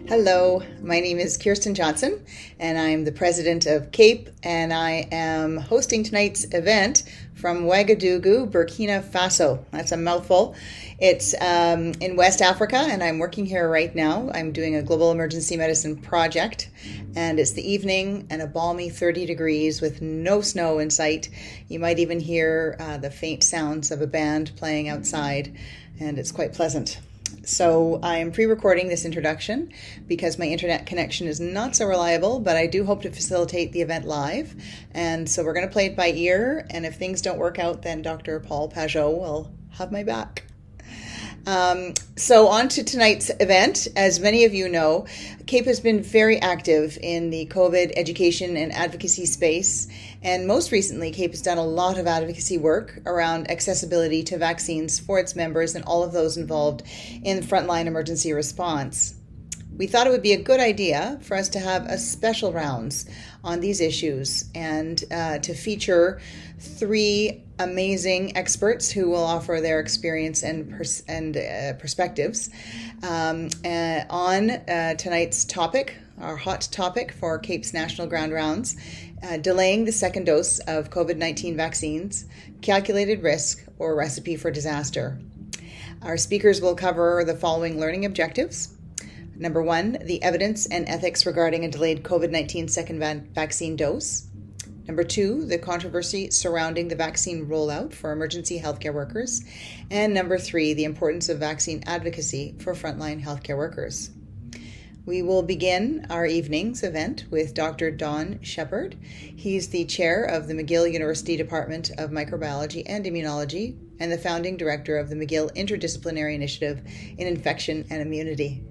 Hello, my name is Kirsten Johnson, and I'm the president of CAEP, and I am hosting tonight's event from Ouagadougou, Burkina Faso. That's a mouthful. It's in West Africa, and I'm working here right now. I'm doing a global emergency medicine project, and it's the evening and a balmy 30 degrees with no snow in sight. You might even hear the faint sounds of a band playing outside, and it's quite pleasant. So I am pre-recording this introduction because my internet connection is not so reliable, but I do hope to facilitate the event live. And so we're going to play it by ear, and if things don't work out, then Dr. Paul Pajot will have my back. So on to tonight's event. As many of you know, CAEP has been very active in the COVID education and advocacy space. And most recently, CAEP has done a lot of advocacy work around accessibility to vaccines for its members and all of those involved in frontline emergency response. We thought it would be a good idea for us to have a special rounds on these issues and to feature three amazing experts who will offer their experience and perspectives on tonight's topic, our hot topic for CAEP's National Grand Rounds, delaying the second dose of COVID-19 vaccines, calculated risk, or recipe for disaster. Our speakers will cover the following learning objectives. Number one, the evidence and ethics regarding a delayed COVID-19 second vaccine dose. Number two, the controversy surrounding the vaccine rollout for emergency healthcare workers. And number three, the importance of vaccine advocacy for frontline healthcare workers. We will begin our evening's event with Dr. Don Shepard. He's the chair of the McGill University Department of Microbiology and Immunology and the founding director of the McGill Interdisciplinary Initiative in Infection and Immunity.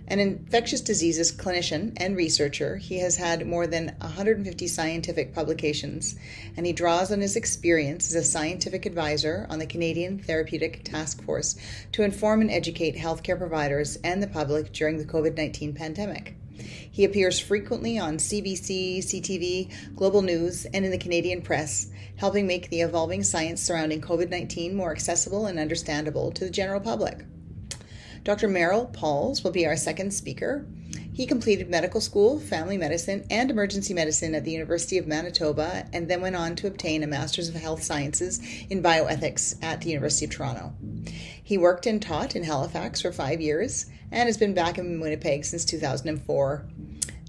An infectious diseases clinician and researcher, he has had more than 150 scientific publications, and he draws on his experience as a scientific advisor on the Canadian Therapeutic Task Force to inform and educate healthcare providers and the public during the COVID-19 pandemic. He appears frequently on CBC, CTV, Global News, and in the Canadian press, helping make the evolving science surrounding COVID-19 more accessible and understandable to the general public. Dr. Merrill Pauls will be our second speaker. He completed medical school, family medicine, and emergency medicine at the University of Manitoba, and then went on to obtain a Master's of Health Sciences in Bioethics at the University of Toronto. He worked and taught in Halifax for 5 years and has been back in Winnipeg since 2004.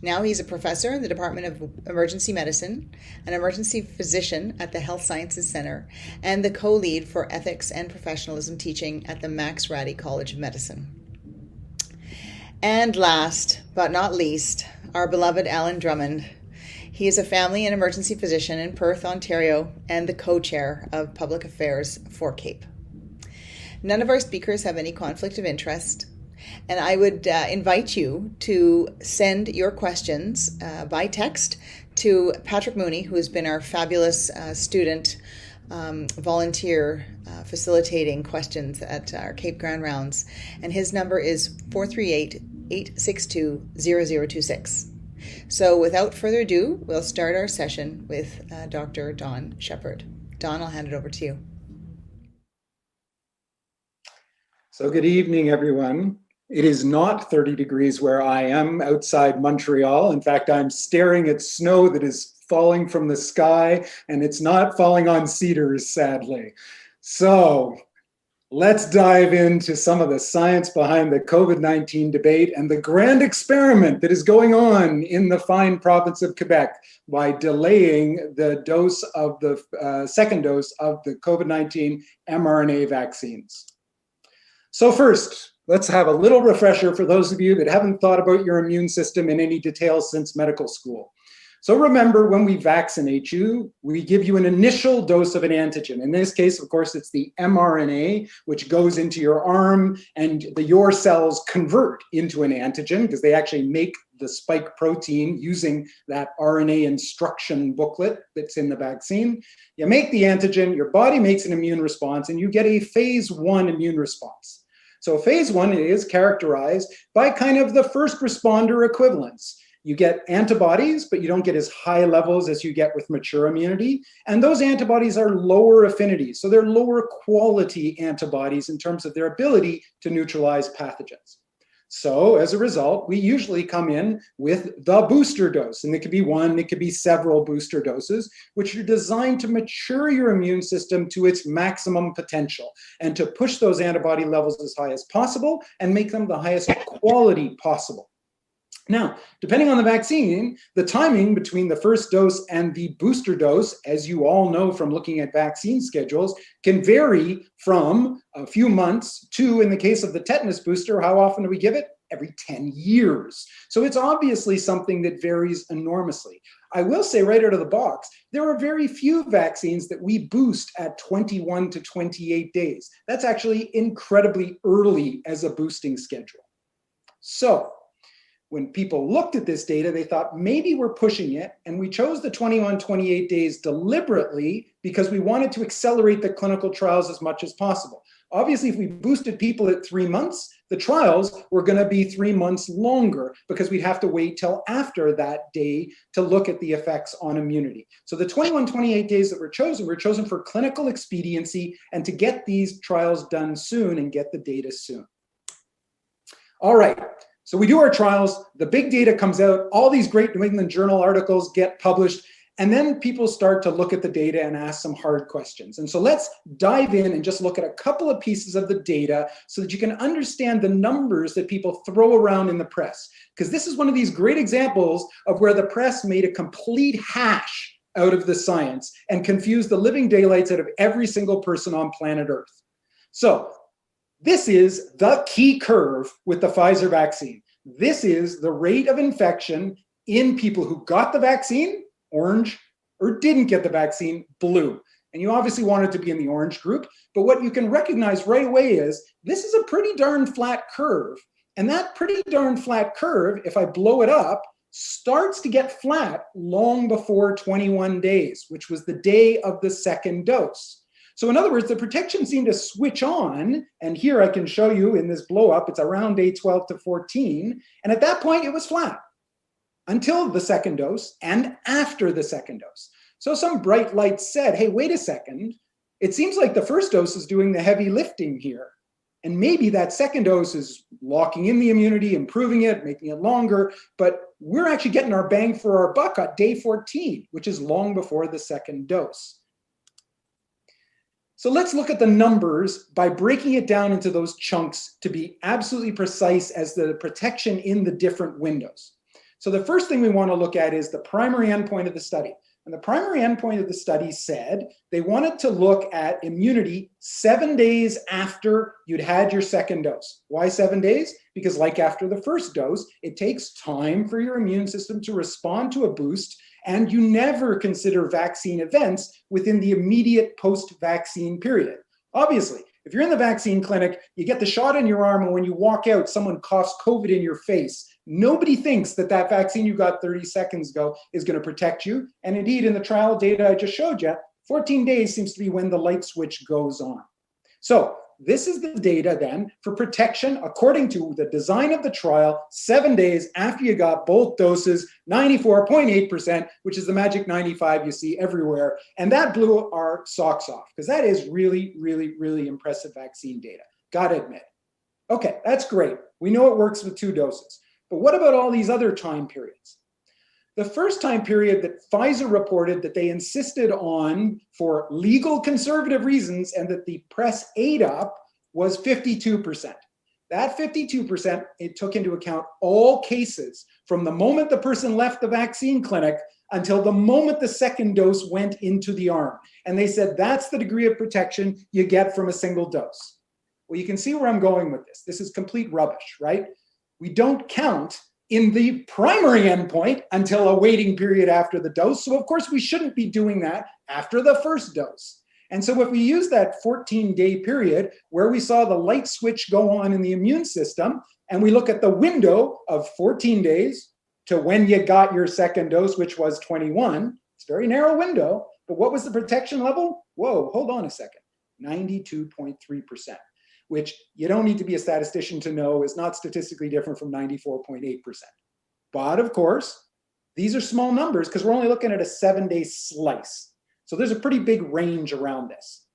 Now he's a professor in the Department of Emergency Medicine, an emergency physician at the Health Sciences Center, and the co-lead for ethics and professionalism teaching at the Max Rady College of Medicine. And last but not least, our beloved Alan Drummond. He is a family and emergency physician in Perth, Ontario, and the co-chair of public affairs for CAEP. None of our speakers have any conflict of interest. And I would invite you to send your questions by text to Patrick Mooney, who has been our fabulous student volunteer facilitating questions at our CAEP Grand Rounds. And his number is 438-862-0026. So without further ado, we'll start our session with Dr. Don Shepard. Don, I'll hand it over to you. So good evening, everyone. It is not 30 degrees where I am outside Montreal. In fact, I'm staring at snow that is falling from the sky, and it's not falling on cedars, sadly. So let's dive into some of the science behind the COVID-19 debate and the grand experiment that is going on in the fine province of Quebec by delaying the dose of the second dose of the COVID-19 mRNA vaccines. So first, let's have a little refresher for those of you that haven't thought about your immune system in any detail since medical school. So remember, when we vaccinate you, we give you an initial dose of an antigen. In this case, of course, it's the mRNA, which goes into your arm, and your cells convert into an antigen because they actually make the spike protein using that RNA instruction booklet that's in the vaccine. You make the antigen, your body makes an immune response, and you get a phase 1 immune response. So phase 1 is characterized by kind of the first responder equivalence. You get antibodies, but you don't get as high levels as you get with mature immunity. And those antibodies are lower affinity. So they're lower quality antibodies in terms of their ability to neutralize pathogens. So as a result, we usually come in with the booster dose, and it could be one, it could be several booster doses, which are designed to mature your immune system to its maximum potential and to push those antibody levels as high as possible and make them the highest quality possible. Now, depending on the vaccine, the timing between the first dose and the booster dose, as you all know from looking at vaccine schedules, can vary from a few months to, in the case of the tetanus booster, how often do we give it? Every 10 years. So it's obviously something that varies enormously. I will say right out of the box, there are very few vaccines that we boost at 21 to 28 days. That's actually incredibly early as a boosting schedule. So when people looked at this data, they thought maybe we're pushing it, and we chose the 21, 28 days deliberately because we wanted to accelerate the clinical trials as much as possible. Obviously, if we boosted people at 3 months, the trials were going to be 3 months longer because we'd have to wait till after that day to look at the effects on immunity. So the 21, 28 days that were chosen for clinical expediency and to get these trials done soon and get the data soon. All right. So we do our trials, the big data comes out, all these great New England Journal articles get published, and then people start to look at the data and ask some hard questions. And so let's dive in and just look at a couple of pieces of the data so that you can understand the numbers that people throw around in the press. Because this is one of these great examples of where the press made a complete hash out of the science and confused the living daylights out of every single person on planet Earth. So this is the key curve with the Pfizer vaccine. This is the rate of infection in people who got the vaccine, orange, or didn't get the vaccine, blue. And you obviously want it to be in the orange group, but what you can recognize right away is this is a pretty darn flat curve. And that pretty darn flat curve, if I blow it up, starts to get flat long before 21 days, which was the day of the second dose. So in other words, the protection seemed to switch on, and here I can show you in this blow up, it's around day 12 to 14, and at that point it was flat until the second dose and after the second dose. So some bright lights said, hey, wait a second, it seems like the first dose is doing the heavy lifting here, and maybe that second dose is locking in the immunity, improving it, making it longer, but we're actually getting our bang for our buck at day 14, which is long before the second dose. So let's look at the numbers by breaking it down into those chunks to be absolutely precise as the protection in the different windows. So the first thing we want to look at is the primary endpoint of the study. And the primary endpoint of the study said they wanted to look at immunity 7 days after you'd had your second dose. Why 7 days? Because like after the first dose, it takes time for your immune system to respond to a boost, and you never consider vaccine events within the immediate post-vaccine period. Obviously, if you're in the vaccine clinic, you get the shot in your arm, and when you walk out, someone coughs COVID in your face. Nobody thinks that that vaccine you got 30 seconds ago is going to protect you. And indeed, in the trial data I just showed you, 14 days seems to be when the light switch goes on. So this is the data then for protection according to the design of the trial, 7 days after you got both doses, 94.8%, which is the magic 95 you see everywhere. And that blew our socks off because that is really, really, really impressive vaccine data. Gotta admit. Okay, that's great. We know it works with 2 doses. But what about all these other time periods? The first time period that Pfizer reported that they insisted on for legal conservative reasons and that the press ate up was 52%. That 52%, it took into account all cases from the moment the person left the vaccine clinic until the moment the second dose went into the arm. And they said that's the degree of protection you get from a single dose. Well, you can see where I'm going with this. This is complete rubbish, right? We don't count in the primary endpoint until a waiting period after the dose. So of course we shouldn't be doing that after the first dose. And so if we use that 14-day period where we saw the light switch go on in the immune system, and we look at the window of 14 days to when you got your second dose, which was 21, it's a very narrow window, but what was the protection level? Whoa, hold on a second, 92.3%. Which you don't need to be a statistician to know is not statistically different from 94.8%. But of course, these are small numbers because we're only looking at a 7-day slice. So there's a pretty big range around this.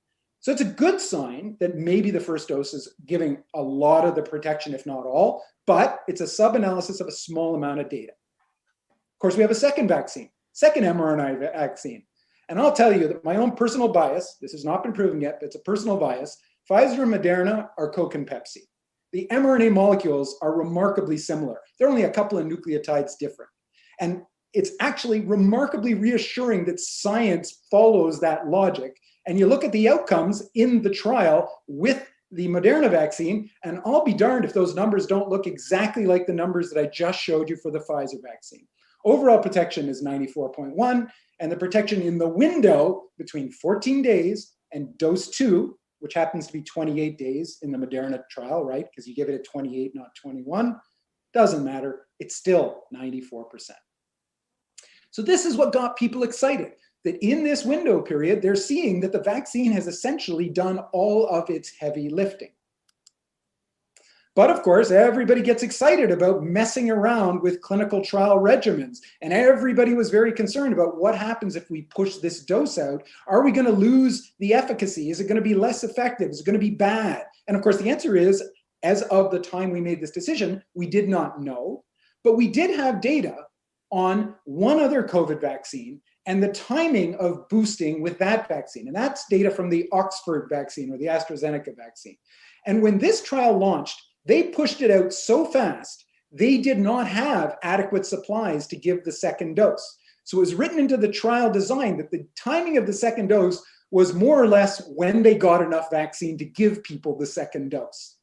So it's a good sign that maybe the first dose is giving a lot of the protection, if not all, but it's a sub-analysis of a small amount of data. Of course, we have a second vaccine, second mRNA vaccine. And I'll tell you that my own personal bias, this has not been proven yet, but it's a personal bias, Pfizer and Moderna are Coke and Pepsi. The mRNA molecules are remarkably similar. They're only a couple of nucleotides different. And it's actually remarkably reassuring that science follows that logic. And you look at the outcomes in the trial with the Moderna vaccine, and I'll be darned if those numbers don't look exactly like the numbers that I just showed you for the Pfizer vaccine. Overall protection is 94.1, and the protection in the window between 14 days and dose 2, which happens to be 28 days in the Moderna trial, right? Because you give it at 28, not 21, doesn't matter. It's still 94%. So this is what got people excited, that in this window period, they're seeing that the vaccine has essentially done all of its heavy lifting. But of course, everybody gets excited about messing around with clinical trial regimens. And everybody was very concerned about what happens if we push this dose out. Are we going to lose the efficacy? Is it going to be less effective? Is it going to be bad? And of course, the answer is, as of the time we made this decision, we did not know. But we did have data on one other COVID vaccine and the timing of boosting with that vaccine. And that's data from the Oxford vaccine or the AstraZeneca vaccine. And when this trial launched, they pushed it out so fast, they did not have adequate supplies to give the second dose. So it was written into the trial design that the timing of the second dose was more or less when they got enough vaccine to give people the second dose.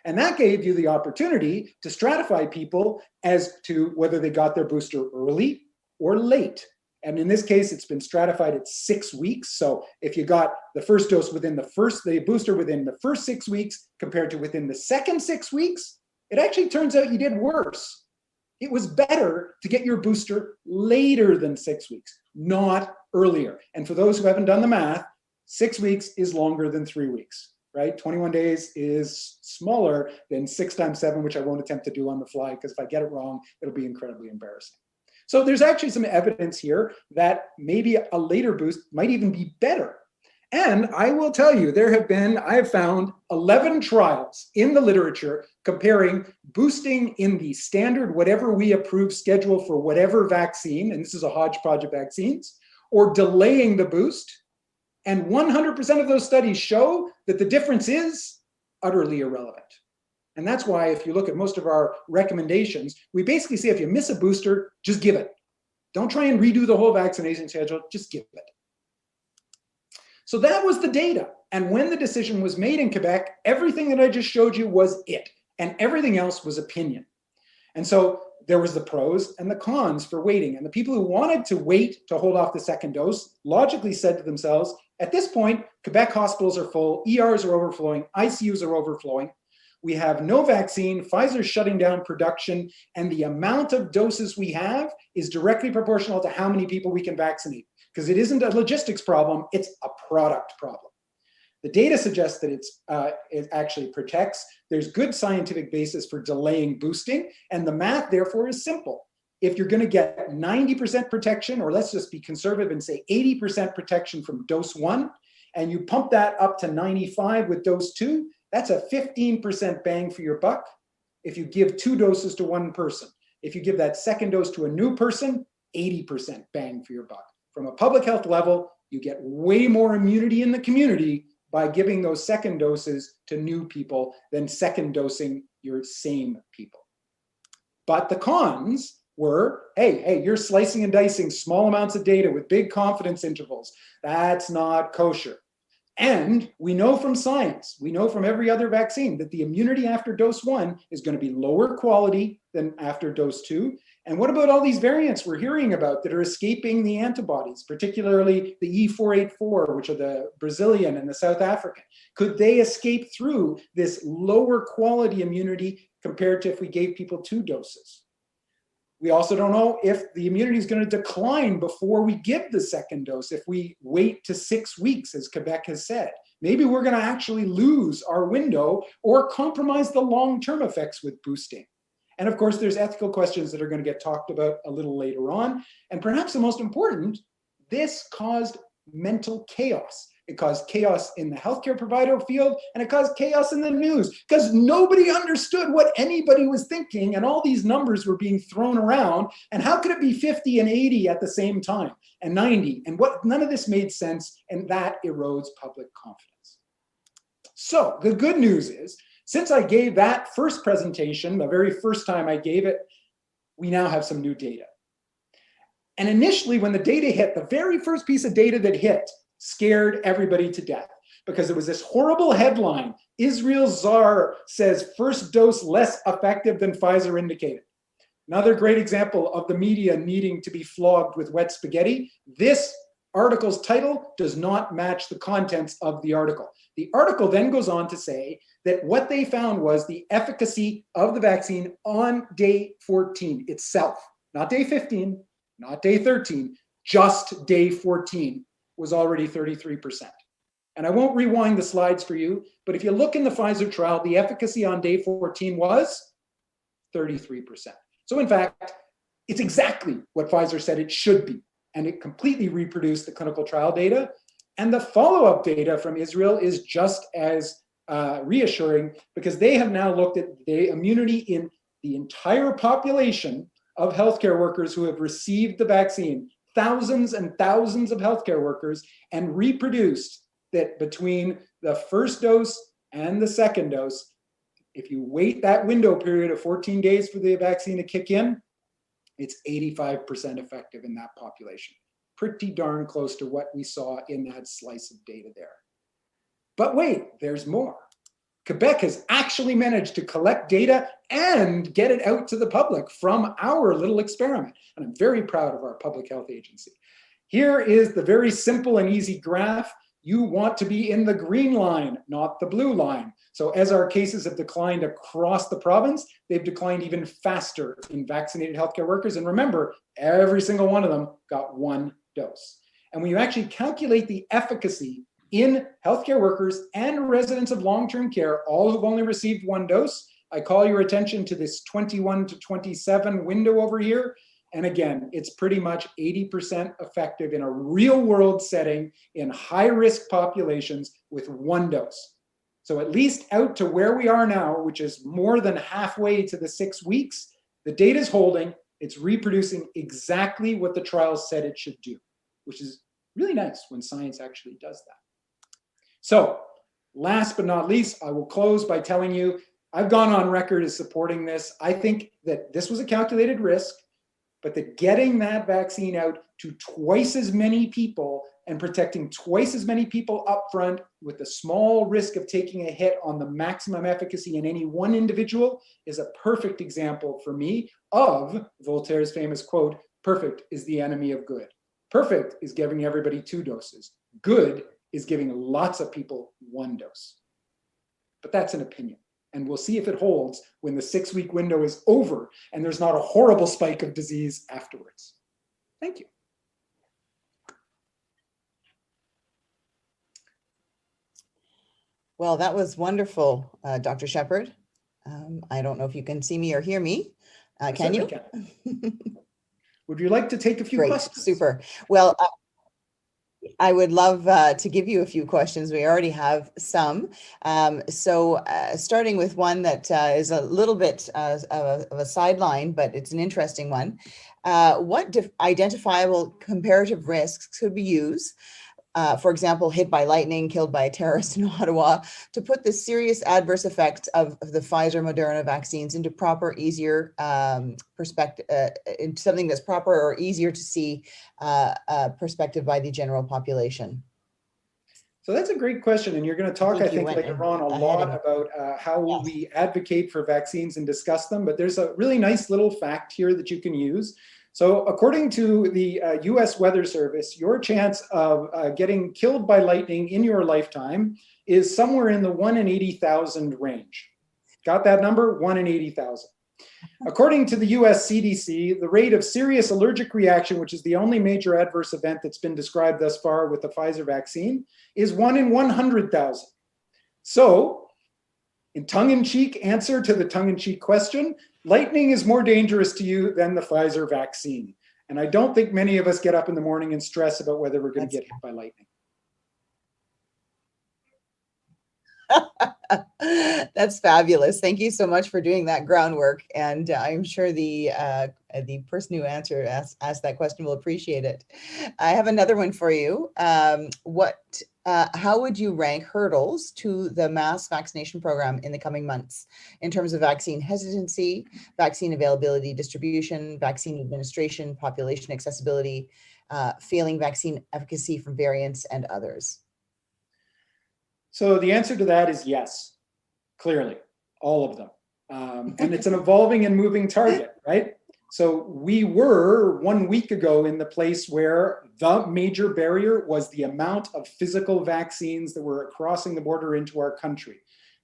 And that gave you the opportunity to stratify people as to whether they got their booster early or late. And in this case, it's been stratified at 6 weeks. So if you got the first dose within the booster within the first 6 weeks compared to within the second 6 weeks, it actually turns out you did worse. It was better to get your booster later than 6 weeks, not earlier. And for those who haven't done the math, 6 weeks is longer than 3 weeks, right? 21 days is smaller than 6 times 7, which I won't attempt to do on the fly, because if I get it wrong, it'll be incredibly embarrassing. So there's actually some evidence here that maybe a later boost might even be better. And I will tell you, I have found 11 trials in the literature comparing boosting in the standard, whatever we approve schedule for whatever vaccine, and this is a hodgepodge of vaccines, or delaying the boost. And 100% of those studies show that the difference is utterly irrelevant. And that's why if you look at most of our recommendations, we basically say if you miss a booster, just give it. Don't try and redo the whole vaccination schedule, just give it. So that was the data. And when the decision was made in Quebec, everything that I just showed you was it. And everything else was opinion. And so there was the pros and the cons for waiting. And the people who wanted to wait to hold off the second dose logically said to themselves, at this point, Quebec hospitals are full, ERs are overflowing, ICUs are overflowing. We have no vaccine, Pfizer's shutting down production, and the amount of doses we have is directly proportional to how many people we can vaccinate. Because it isn't a logistics problem, it's a product problem. The data suggests that it actually protects. There's good scientific basis for delaying boosting, and the math, therefore, is simple. If you're going to get 90% protection, or let's just be conservative and say 80% protection from dose 1, and you pump that up to 95 with dose 2, that's a 15% bang for your buck if you give 2 doses to one person. If you give that second dose to a new person, 80% bang for your buck. From a public health level, you get way more immunity in the community by giving those second doses to new people than second dosing your same people. But the cons were, hey, you're slicing and dicing small amounts of data with big confidence intervals. That's not kosher. And we know from science, we know from every other vaccine that the immunity after dose 1 is going to be lower quality than after dose 2. And what about all these variants we're hearing about that are escaping the antibodies, particularly the E484, which are the Brazilian and the South African? Could they escape through this lower quality immunity compared to if we gave people 2 doses? We also don't know if the immunity is going to decline before we give the second dose, if we wait to 6 weeks, as Quebec has said. Maybe we're going to actually lose our window or compromise the long-term effects with boosting. And of course, there's ethical questions that are going to get talked about a little later on. And perhaps the most important, this caused mental chaos. It caused chaos in the healthcare provider field, and it caused chaos in the news because nobody understood what anybody was thinking, and all these numbers were being thrown around. And how could it be 50 and 80 at the same time, and 90? And none of this made sense, and that erodes public confidence. So the good news is, since I gave that first presentation, the very first time I gave it, we now have some new data. And initially, when the data hit, the very first piece of data that hit scared everybody to death because it was this horrible headline: Israel czar says first dose less effective than Pfizer indicated. Another great example of the media needing to be flogged with wet spaghetti. This article's title does not match the contents of the article. The article then goes on to say that what they found was the efficacy of the vaccine on day 14 itself, not day 15, not day 13, just day 14 was already 33%. And I won't rewind the slides for you, but if you look in the Pfizer trial, the efficacy on day 14 was 33%. So in fact, it's exactly what Pfizer said it should be, and it completely reproduced the clinical trial data. And the follow-up data from Israel is just as reassuring, because they have now looked at the immunity in the entire population of healthcare workers who have received the vaccine, thousands and thousands of healthcare workers, and reproduced that between the first dose and the second dose, if you wait that window period of 14 days for the vaccine to kick in, it's 85% effective in that population. Pretty darn close to what we saw in that slice of data there. But wait, there's more. Quebec has actually managed to collect data and get it out to the public from our little experiment. And I'm very proud of our public health agency. Here is the very simple and easy graph. You want to be in the green line, not the blue line. So as our cases have declined across the province, they've declined even faster in vaccinated healthcare workers. And remember, every single one of them got one dose. And when you actually calculate the efficacy in healthcare workers and residents of long-term care, all who've only received one dose, I call your attention to this 21 to 27 window over here. And again, it's pretty much 80% effective in a real-world setting in high-risk populations with one dose. So at least out to where we are now, which is more than halfway to the 6 weeks, the data is holding. It's reproducing exactly what the trials said it should do, which is really nice when science actually does that. So last but not least, I will close by telling you, I've gone on record as supporting this. I think that this was a calculated risk, but that getting that vaccine out to twice as many people and protecting twice as many people up front with the small risk of taking a hit on the maximum efficacy in any one individual is a perfect example for me of Voltaire's famous quote, "Perfect is the enemy of good." Perfect is giving everybody 2 doses. Good is giving lots of people 1 dose. But that's an opinion. And we'll see if it holds when the 6-week window is over and there's not a horrible spike of disease afterwards. Thank you. Well, that was wonderful, Dr. Shepherd. I don't know if you can see me or hear me. Can you? Can. Would you like to take a few questions? Super. Well, I would love to give you a few questions. We already have some. So starting with one that is a little bit of a sideline, but it's an interesting one. What identifiable comparative risks could we use, for example, hit by lightning, killed by a terrorist in Ottawa, to put the serious adverse effects of the Pfizer Moderna vaccines into proper, easier perspective, into something that's proper or easier to see perspective by the general population? So that's a great question. And you're going to talk, I think later on a lot about how we advocate for vaccines and discuss them. But there's a really nice little fact here that you can use. So according to the US Weather Service, your chance of getting killed by lightning in your lifetime is somewhere in the 1 in 80,000 range. Got that number? 1 in 80,000. According to the US CDC, the rate of serious allergic reaction, which is the only major adverse event that's been described thus far with the Pfizer vaccine, is 1 in 100,000. So, in tongue-in-cheek answer to the tongue-in-cheek question, lightning is more dangerous to you than the Pfizer vaccine. And I don't think many of us get up in the morning and stress about whether we're going to get hit by lightning. That's fabulous. Thank you so much for doing that groundwork. And I'm sure the person who asked that question will appreciate it. I have another one for you. How would you rank hurdles to the mass vaccination program in the coming months in terms of vaccine hesitancy, vaccine availability, distribution, vaccine administration, population accessibility, failing vaccine efficacy from variants, and others? So the answer to that is yes, clearly, all of them. And it's an evolving and moving target, right? So we were 1 week ago in the place where the major barrier was the amount of physical vaccines that were crossing the border into our country.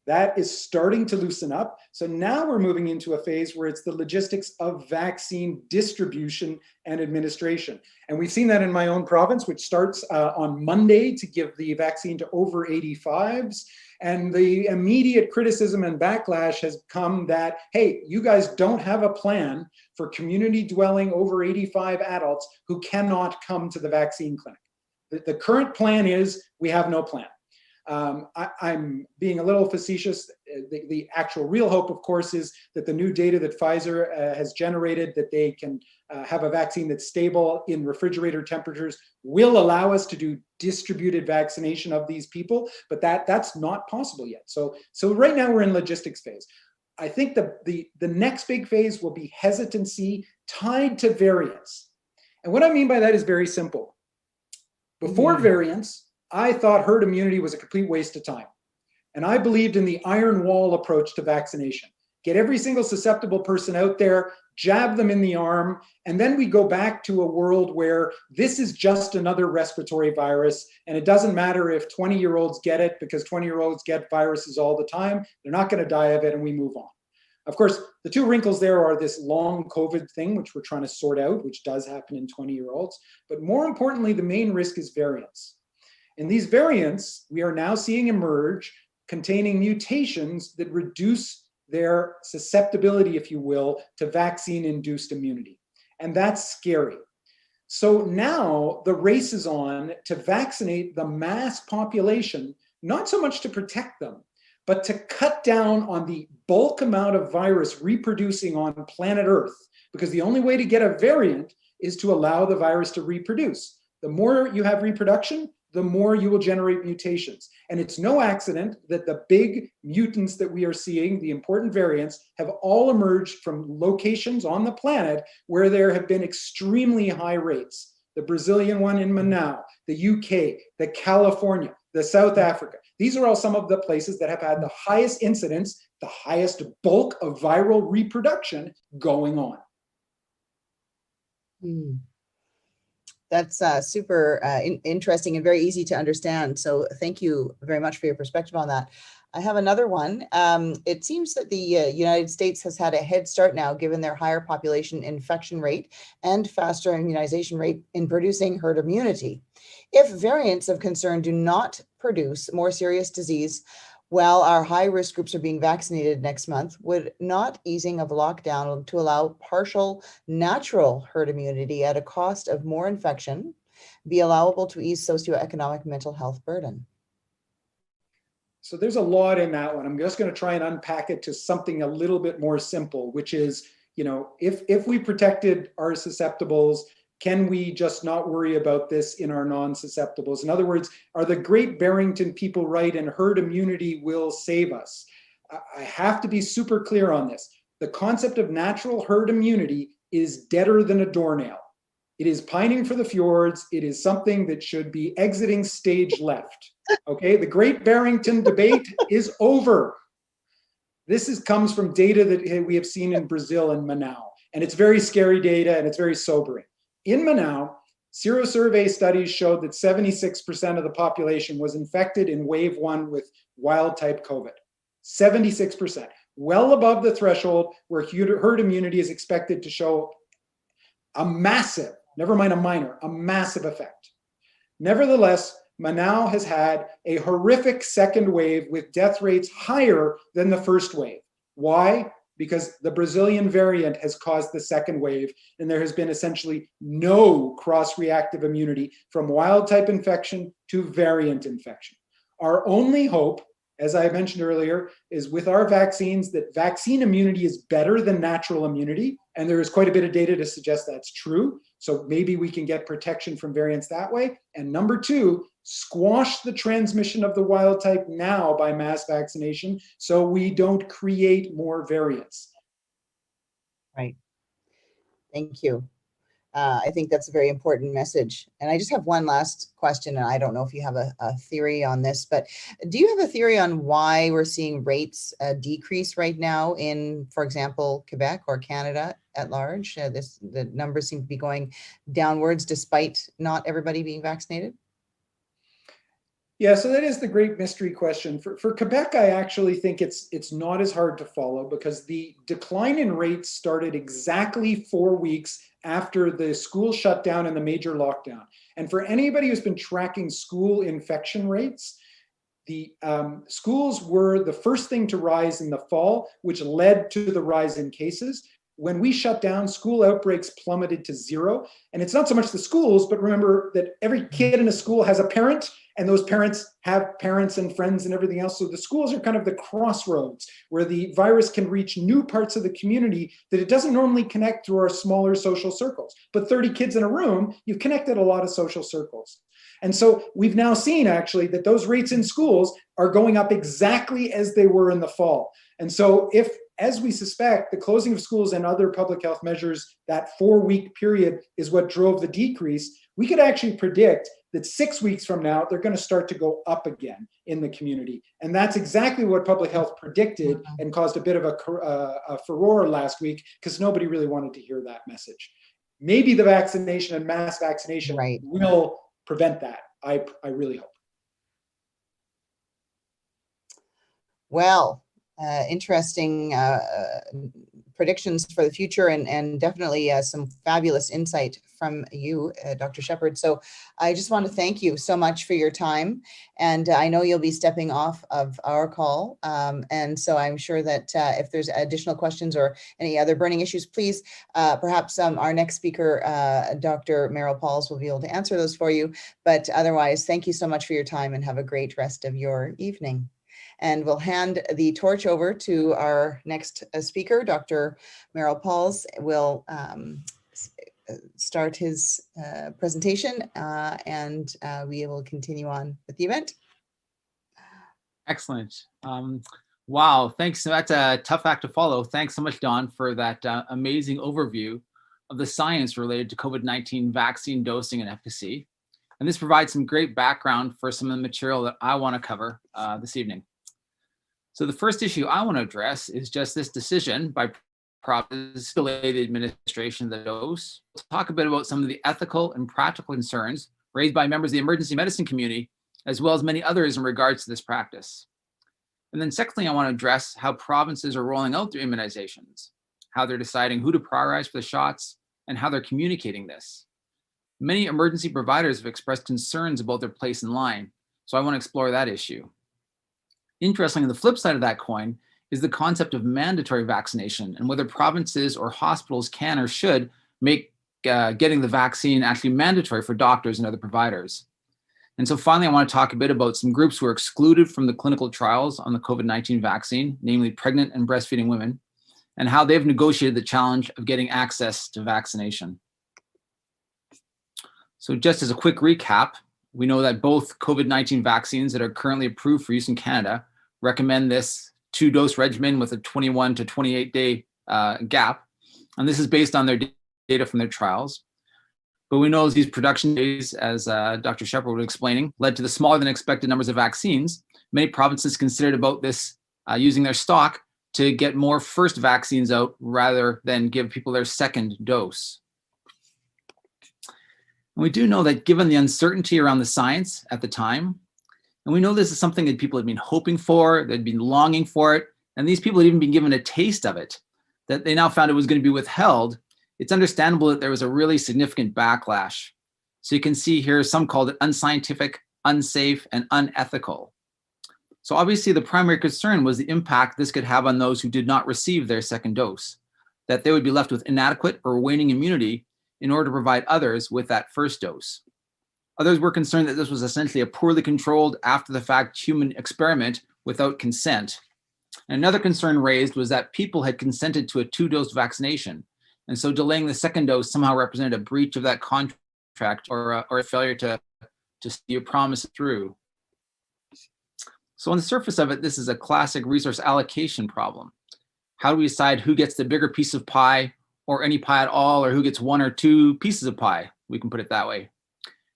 That is starting to loosen up. So now we're moving into a phase where it's the logistics of vaccine distribution and administration. And we've seen that in my own province, which starts on Monday to give the vaccine to over 85s. And the immediate criticism and backlash has come that, hey, you guys don't have a plan for community dwelling over 85 adults who cannot come to the vaccine clinic. The current plan is we have no plan. I'm being a little facetious. The actual real hope, of course, is that the new data that Pfizer has generated, that they can have a vaccine that's stable in refrigerator temperatures, will allow us to do distributed vaccination of these people, but that's not possible yet. So right now we're in logistics phase. I think the next big phase will be hesitancy tied to variants. And what I mean by that is very simple. Before variants, I thought herd immunity was a complete waste of time. And I believed in the iron wall approach to vaccination. Get every single susceptible person out there, jab them in the arm, and then we go back to a world where this is just another respiratory virus, and it doesn't matter if 20-year-olds get it, because 20-year-olds get viruses all the time. They're not going to die of it, and we move on. Of course, the two wrinkles there are this long COVID thing, which we're trying to sort out, which does happen in 20-year-olds. But more importantly, the main risk is variants. And these variants we are now seeing emerge containing mutations that reduce their susceptibility, if you will, to vaccine-induced immunity. And that's scary. So now the race is on to vaccinate the mass population, not so much to protect them, but to cut down on the bulk amount of virus reproducing on planet Earth, because the only way to get a variant is to allow the virus to reproduce. The more you have reproduction, the more you will generate mutations. And it's no accident that the big mutants that we are seeing, the important variants, have all emerged from locations on the planet where there have been extremely high rates. The Brazilian one in Manaus, the UK, the California, the South Africa. These are all some of the places that have had the highest incidence, the highest bulk of viral reproduction going on. That's super interesting and very easy to understand. So thank you very much for your perspective on that. I have another one. It seems that the United States has had a head start now, given their higher population infection rate and faster immunization rate in producing herd immunity. If variants of concern do not produce more serious disease while our high-risk groups are being vaccinated next month, would not easing of lockdown to allow partial natural herd immunity at a cost of more infection be allowable to ease socioeconomic mental health burden? So there's a lot in that one. I'm just going to try and unpack it to something a little bit more simple, which is, if we protected our susceptibles, can we just not worry about this in our non-susceptibles? In other words, are the Great Barrington people right and herd immunity will save us? I have to be super clear on this. The concept of natural herd immunity is deader than a doornail. It is pining for the fjords. It is something that should be exiting stage left. Okay, the Great Barrington debate is over. This comes from data that we have seen in Brazil and Manaus, and it's very scary data and it's very sobering. In Manaus, serosurvey studies showed that 76% of the population was infected in wave 1 with wild-type COVID. 76%, well above the threshold where herd immunity is expected to show a massive, never mind a minor, a massive effect. Nevertheless, Manaus has had a horrific second wave with death rates higher than the first wave. Why? Because the Brazilian variant has caused the second wave, and there has been essentially no cross-reactive immunity from wild-type infection to variant infection. Our only hope as I mentioned earlier, is with our vaccines that vaccine immunity is better than natural immunity. And there is quite a bit of data to suggest that's true. So maybe we can get protection from variants that way. And number two, squash the transmission of the wild type now by mass vaccination so we don't create more variants. Right. Thank you. I think that's a very important message. And I just have one last question, and I don't know if you have a theory on this, but do you have a theory on why we're seeing rates decrease right now in, for example, Quebec or Canada at large? The numbers seem to be going downwards despite not everybody being vaccinated. Yeah, so that is the great mystery question. For Quebec, I actually think it's not as hard to follow because the decline in rates started exactly 4 weeks after the school shut down and the major lockdown. And for anybody who's been tracking school infection rates, the schools were the first thing to rise in the fall, which led to the rise in cases. When we shut down, school outbreaks plummeted to zero. And it's not so much the schools, but remember that every kid in a school has a parent, and those parents have parents and friends and everything else. So the schools are kind of the crossroads where the virus can reach new parts of the community that it doesn't normally connect through our smaller social circles. But 30 kids in a room, you've connected a lot of social circles. And so we've now seen actually that those rates in schools are going up exactly as they were in the fall. And so if, as we suspect, the closing of schools and other public health measures, that 4-week period is what drove the decrease, we could actually predict that 6 weeks from now, they're going to start to go up again in the community. And that's exactly what public health predicted and caused a bit of a furore last week because nobody really wanted to hear that message. Maybe the vaccination and mass vaccination will prevent that. I really hope. Well, interesting predictions for the future and definitely some fabulous insight from you, Dr. Shepherd. So I just want to thank you so much for your time. And I know you'll be stepping off of our call. And so I'm sure that if there's additional questions or any other burning issues, please, perhaps our next speaker, Dr. Merrill Pauls, will be able to answer those for you. But otherwise, thank you so much for your time and have a great rest of your evening. And we'll hand the torch over to our next speaker, Dr. Merrill Pauls will start his presentation and we will continue on with the event. Excellent. Wow, thanks. That's a tough act to follow. Thanks so much, Dawn, for that amazing overview of the science related to COVID-19 vaccine dosing and efficacy. And this provides some great background for some of the material that I want to cover this evening. So the first issue I want to address is just this decision by provinces to delay the administration of the dose. We'll talk a bit about some of the ethical and practical concerns raised by members of the emergency medicine community, as well as many others in regards to this practice. And then secondly, I want to address how provinces are rolling out their immunizations, how they're deciding who to prioritize for the shots, and how they're communicating this. Many emergency providers have expressed concerns about their place in line, so I want to explore that issue. Interestingly, the flip side of that coin is the concept of mandatory vaccination and whether provinces or hospitals can or should make getting the vaccine actually mandatory for doctors and other providers. And so finally, I want to talk a bit about some groups who are excluded from the clinical trials on the COVID-19 vaccine, namely pregnant and breastfeeding women, and how they've negotiated the challenge of getting access to vaccination. So just as a quick recap, we know that both COVID-19 vaccines that are currently approved for use in Canada recommend this 2-dose regimen with a 21 to 28 day gap. And this is based on their data from their trials. But we know these production days, as Dr. Shepherd was explaining, led to the smaller than expected numbers of vaccines. Many provinces considered about this using their stock to get more first vaccines out rather than give people their second dose. And we do know that given the uncertainty around the science at the time, and we know this is something that people had been hoping for, they'd been longing for it, and these people had even been given a taste of it, that they now found it was going to be withheld, it's understandable that there was a really significant backlash. So you can see here, some called it unscientific, unsafe, and unethical. So obviously the primary concern was the impact this could have on those who did not receive their second dose, that they would be left with inadequate or waning immunity in order to provide others with that first dose. Others were concerned that this was essentially a poorly controlled, after the fact human experiment without consent. And another concern raised was that people had consented to a 2-dose vaccination. And so delaying the second dose somehow represented a breach of that contract or a failure to see a promise through. So on the surface of it, this is a classic resource allocation problem. How do we decide who gets the bigger piece of pie or any pie at all, or who gets 1 or 2 pieces of pie? We can put it that way.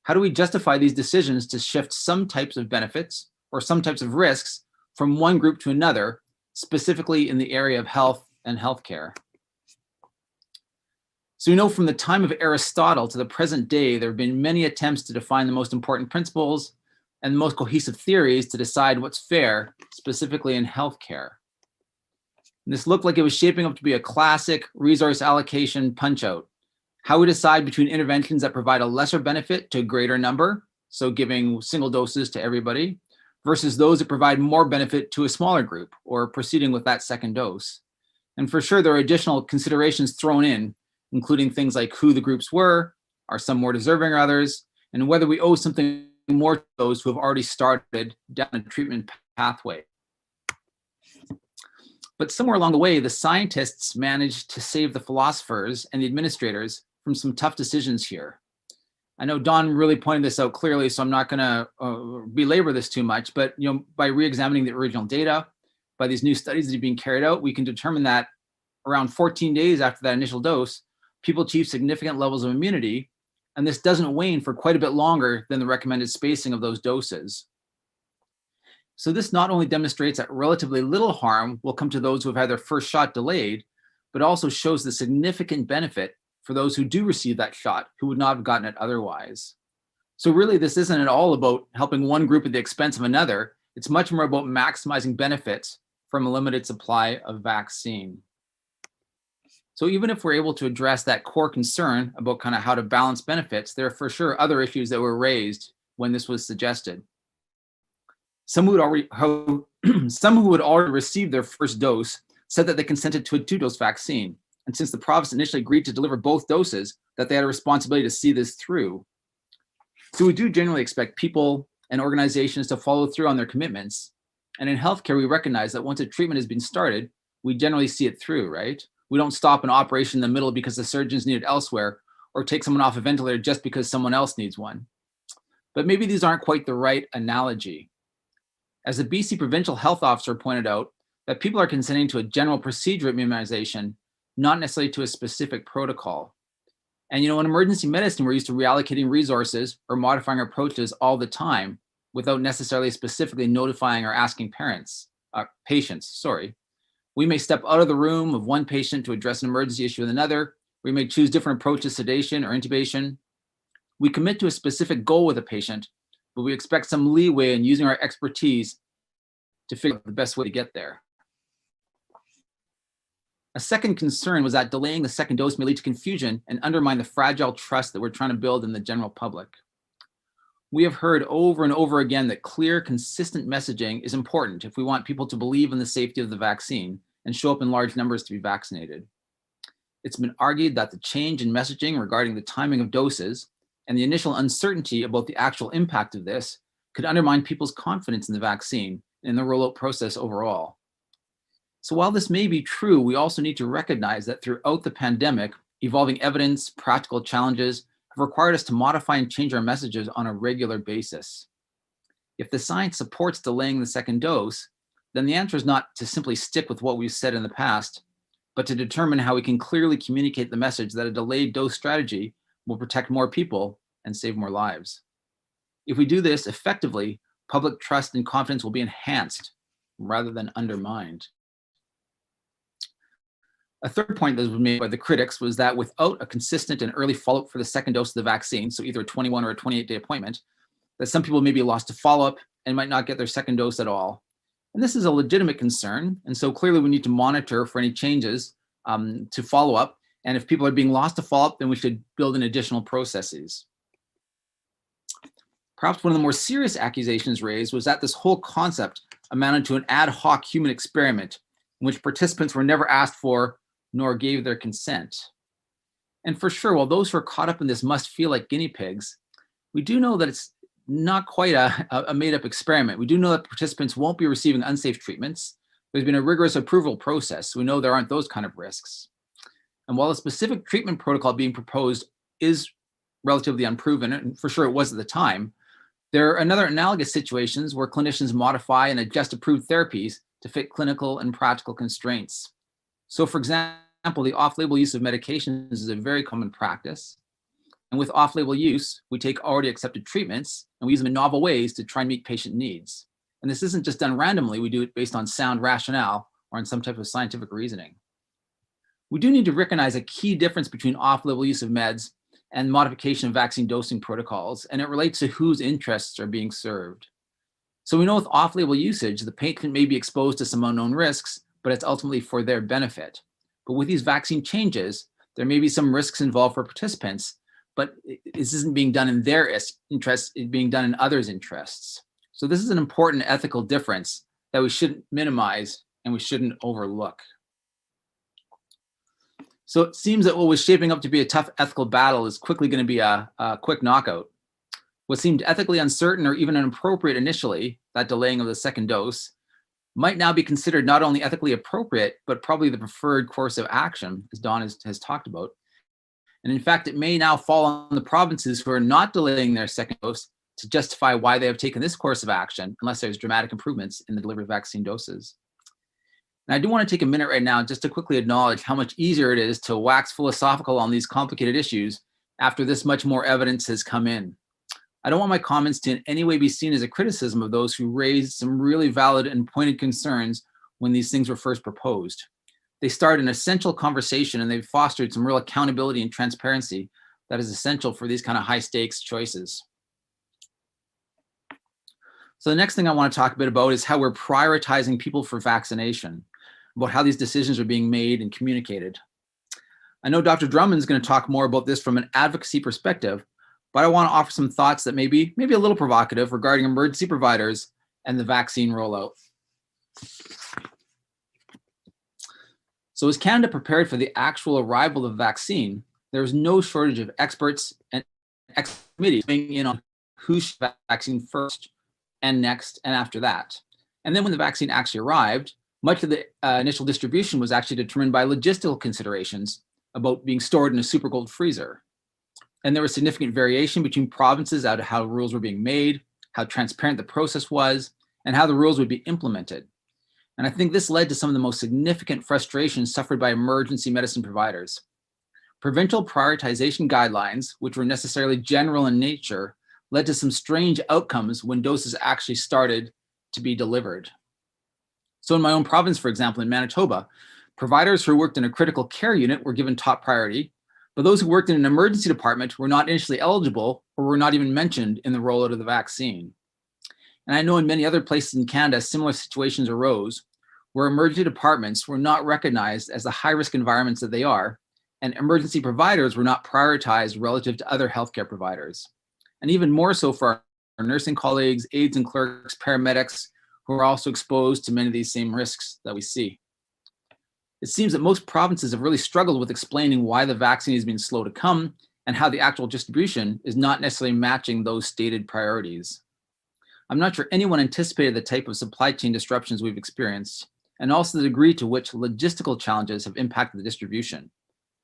How do we justify these decisions to shift some types of benefits or some types of risks from one group to another, specifically in the area of health and healthcare? So we know from the time of Aristotle to the present day, there have been many attempts to define the most important principles and the most cohesive theories to decide what's fair, specifically in healthcare. And this looked like it was shaping up to be a classic resource allocation punch-out. How we decide between interventions that provide a lesser benefit to a greater number, so giving single doses to everybody, versus those that provide more benefit to a smaller group, or proceeding with that second dose. And for sure, there are additional considerations thrown in, including things like who the groups were, are some more deserving or others, and whether we owe something more to those who have already started down a treatment pathway. But somewhere along the way, the scientists managed to save the philosophers and the administrators from some tough decisions here. I know Don really pointed this out clearly, so I'm not going to belabor this too much, but by re-examining the original data, by these new studies that are being carried out, we can determine that around 14 days after that initial dose, people achieve significant levels of immunity, and this doesn't wane for quite a bit longer than the recommended spacing of those doses. So this not only demonstrates that relatively little harm will come to those who have had their first shot delayed, but also shows the significant benefit for those who do receive that shot, who would not have gotten it otherwise. So really, this isn't at all about helping one group at the expense of another. It's much more about maximizing benefits from a limited supply of vaccine. So even if we're able to address that core concern about kind of how to balance benefits, there are for sure other issues that were raised when this was suggested. Some who had already received their first dose said that they consented to a 2-dose vaccine. And since the province initially agreed to deliver both doses, that they had a responsibility to see this through. So we do generally expect people and organizations to follow through on their commitments. And in healthcare, we recognize that once a treatment has been started, we generally see it through, right? We don't stop an operation in the middle because the surgeons need it elsewhere, or take someone off a ventilator just because someone else needs one. But maybe these aren't quite the right analogy. As the BC provincial health officer pointed out, that people are consenting to a general procedure of immunization, not necessarily to a specific protocol. And in emergency medicine, we're used to reallocating resources or modifying approaches all the time without necessarily specifically notifying or asking patients. We may step out of the room of one patient to address an emergency issue with another. We may choose different approaches, sedation or intubation. We commit to a specific goal with a patient, but we expect some leeway in using our expertise to figure out the best way to get there. A second concern was that delaying the second dose may lead to confusion and undermine the fragile trust that we're trying to build in the general public. We have heard over and over again that clear, consistent messaging is important if we want people to believe in the safety of the vaccine and show up in large numbers to be vaccinated. It's been argued that the change in messaging regarding the timing of doses and the initial uncertainty about the actual impact of this could undermine people's confidence in the vaccine and the rollout process overall. So while this may be true, we also need to recognize that throughout the pandemic, evolving evidence, practical challenges have required us to modify and change our messages on a regular basis. If the science supports delaying the second dose, then the answer is not to simply stick with what we've said in the past, but to determine how we can clearly communicate the message that a delayed dose strategy will protect more people and save more lives. If we do this effectively, public trust and confidence will be enhanced rather than undermined. A third point that was made by the critics was that without a consistent and early follow-up for the second dose of the vaccine, so either a 21 or a 28-day appointment, that some people may be lost to follow-up and might not get their second dose at all. And this is a legitimate concern, and so clearly we need to monitor for any changes to follow-up, and if people are being lost to follow-up, then we should build in additional processes. Perhaps one of the more serious accusations raised was that this whole concept amounted to an ad hoc human experiment in which participants were never asked for nor gave their consent. And for sure, while those who are caught up in this must feel like guinea pigs, we do know that it's not quite a made-up experiment. We do know that participants won't be receiving unsafe treatments. There's been a rigorous approval process, so we know there aren't those kind of risks. And while a specific treatment protocol being proposed is relatively unproven, and for sure it was at the time, there are another analogous situations where clinicians modify and adjust approved therapies to fit clinical and practical constraints. So for example, the off-label use of medications is a very common practice. And with off-label use, we take already accepted treatments and we use them in novel ways to try and meet patient needs. And this isn't just done randomly, we do it based on sound rationale or on some type of scientific reasoning. We do need to recognize a key difference between off-label use of meds and modification of vaccine dosing protocols, and it relates to whose interests are being served. So we know with off-label usage, the patient may be exposed to some unknown risks, but it's ultimately for their benefit. But with these vaccine changes, there may be some risks involved for participants, but this isn't being done in their interests, it's being done in others' interests. So this is an important ethical difference that we shouldn't minimize and we shouldn't overlook. So it seems that what was shaping up to be a tough ethical battle is quickly going to be a quick knockout. What seemed ethically uncertain or even inappropriate initially, that delaying of the second dose, might now be considered not only ethically appropriate, but probably the preferred course of action, as Don has talked about. And in fact, it may now fall on the provinces who are not delaying their second dose to justify why they have taken this course of action, unless there's dramatic improvements in the delivery of vaccine doses. And I do want to take a minute right now just to quickly acknowledge how much easier it is to wax philosophical on these complicated issues after this much more evidence has come in. I don't want my comments to in any way be seen as a criticism of those who raised some really valid and pointed concerns when these things were first proposed. They started an essential conversation and they've fostered some real accountability and transparency that is essential for these kind of high stakes choices. So the next thing I want to talk a bit about is how we're prioritizing people for vaccination, about how these decisions are being made and communicated. I know Dr. Drummond is going to talk more about this from an advocacy perspective, but I want to offer some thoughts that may be a little provocative regarding emergency providers and the vaccine rollout. So as Canada prepared for the actual arrival of the vaccine, there was no shortage of experts and committees weighing in on who should vaccine first and next and after that. And then when the vaccine actually arrived, much of the initial distribution was actually determined by logistical considerations about being stored in a super cold freezer. And there was significant variation between provinces out of how rules were being made, how transparent the process was, and how the rules would be implemented. And I think this led to some of the most significant frustrations suffered by emergency medicine providers. Provincial prioritization guidelines, which were necessarily general in nature, led to some strange outcomes when doses actually started to be delivered. So in my own province, for example, in Manitoba, providers who worked in a critical care unit were given top priority, but those who worked in an emergency department were not initially eligible or were not even mentioned in the rollout of the vaccine. And I know in many other places in Canada, similar situations arose where emergency departments were not recognized as the high-risk environments that they are, and emergency providers were not prioritized relative to other healthcare providers. And even more so for our nursing colleagues, aides and clerks, paramedics, who are also exposed to many of these same risks that we see. It seems that most provinces have really struggled with explaining why the vaccine has been slow to come and how the actual distribution is not necessarily matching those stated priorities. I'm not sure anyone anticipated the type of supply chain disruptions we've experienced, and also the degree to which logistical challenges have impacted the distribution.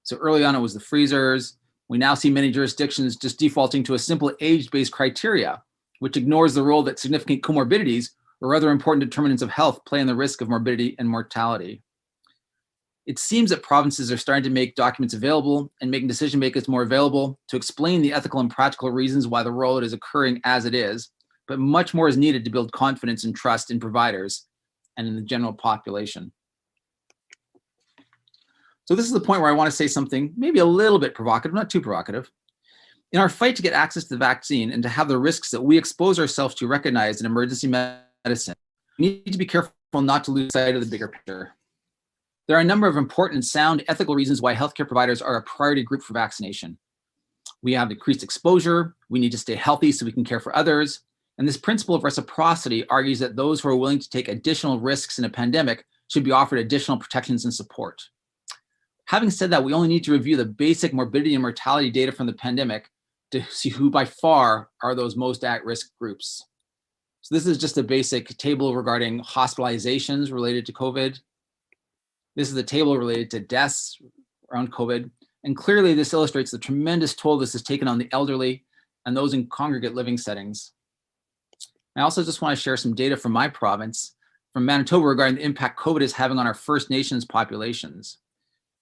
So early on, it was the freezers. We now see many jurisdictions just defaulting to a simple age-based criteria, which ignores the role that significant comorbidities or other important determinants of health play in the risk of morbidity and mortality. It seems that provinces are starting to make documents available and making decision makers more available to explain the ethical and practical reasons why the rollout is occurring as it is, but much more is needed to build confidence and trust in providers and in the general population. So this is the point where I want to say something maybe a little bit provocative, not too provocative. In our fight to get access to the vaccine and to have the risks that we expose ourselves to recognized in emergency medicine, we need to be careful not to lose sight of the bigger picture. There are a number of important and sound ethical reasons why healthcare providers are a priority group for vaccination. We have increased exposure, we need to stay healthy so we can care for others, and this principle of reciprocity argues that those who are willing to take additional risks in a pandemic should be offered additional protections and support. Having said that, we only need to review the basic morbidity and mortality data from the pandemic to see who by far are those most at-risk groups. So this is just a basic table regarding hospitalizations related to COVID. This is the table related to deaths around COVID. And clearly this illustrates the tremendous toll this has taken on the elderly and those in congregate living settings. I also just want to share some data from my province, from Manitoba, regarding the impact COVID is having on our First Nations populations.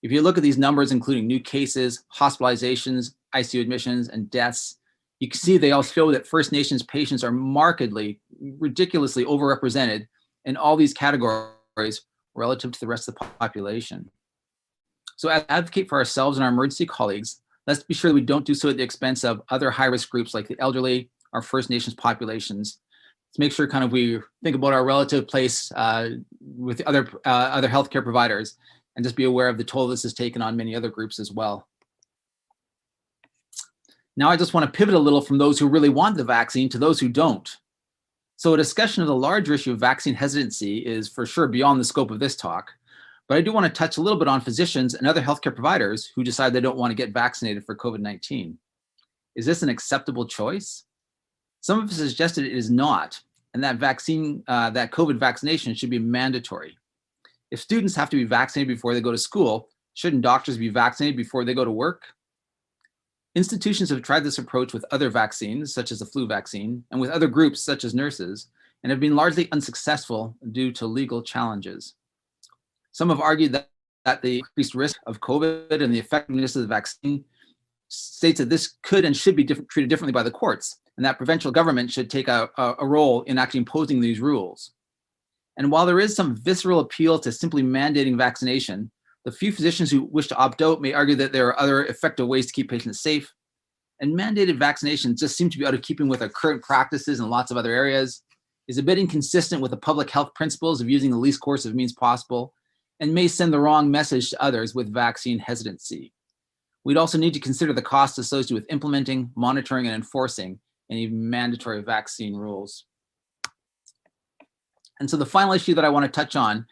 If you look at these numbers, including new cases, hospitalizations, ICU admissions, and deaths, you can see they all show that First Nations patients are markedly, ridiculously overrepresented in all these categories relative to the rest of the population. So as advocate for ourselves and our emergency colleagues, let's be sure that we don't do so at the expense of other high-risk groups like the elderly, our First Nations populations. Let's make sure kind of we think about our relative place with other healthcare providers, and just be aware of the toll this has taken on many other groups as well. Now I just want to pivot a little from those who really want the vaccine to those who don't. So a discussion of the larger issue of vaccine hesitancy is for sure beyond the scope of this talk, but I do want to touch a little bit on physicians and other healthcare providers who decide they don't want to get vaccinated for COVID-19. Is this an acceptable choice? Some have suggested it is not, and that COVID vaccination should be mandatory. If students have to be vaccinated before they go to school, shouldn't doctors be vaccinated before they go to work? Institutions have tried this approach with other vaccines, such as the flu vaccine, and with other groups, such as nurses, and have been largely unsuccessful due to legal challenges. Some have argued that the increased risk of COVID and the effectiveness of the vaccine states that this could and should be treated differently by the courts, and that provincial government should take a role in actually imposing these rules. And while there is some visceral appeal to simply mandating vaccination, the few physicians who wish to opt out may argue that there are other effective ways to keep patients safe. And mandated vaccinations just seem to be out of keeping with our current practices in lots of other areas, is a bit inconsistent with the public health principles of using the least coercive means possible, and may send the wrong message to others with vaccine hesitancy. We'd also need to consider the costs associated with implementing, monitoring, and enforcing any mandatory vaccine rules. And so the final issue that I want to touch on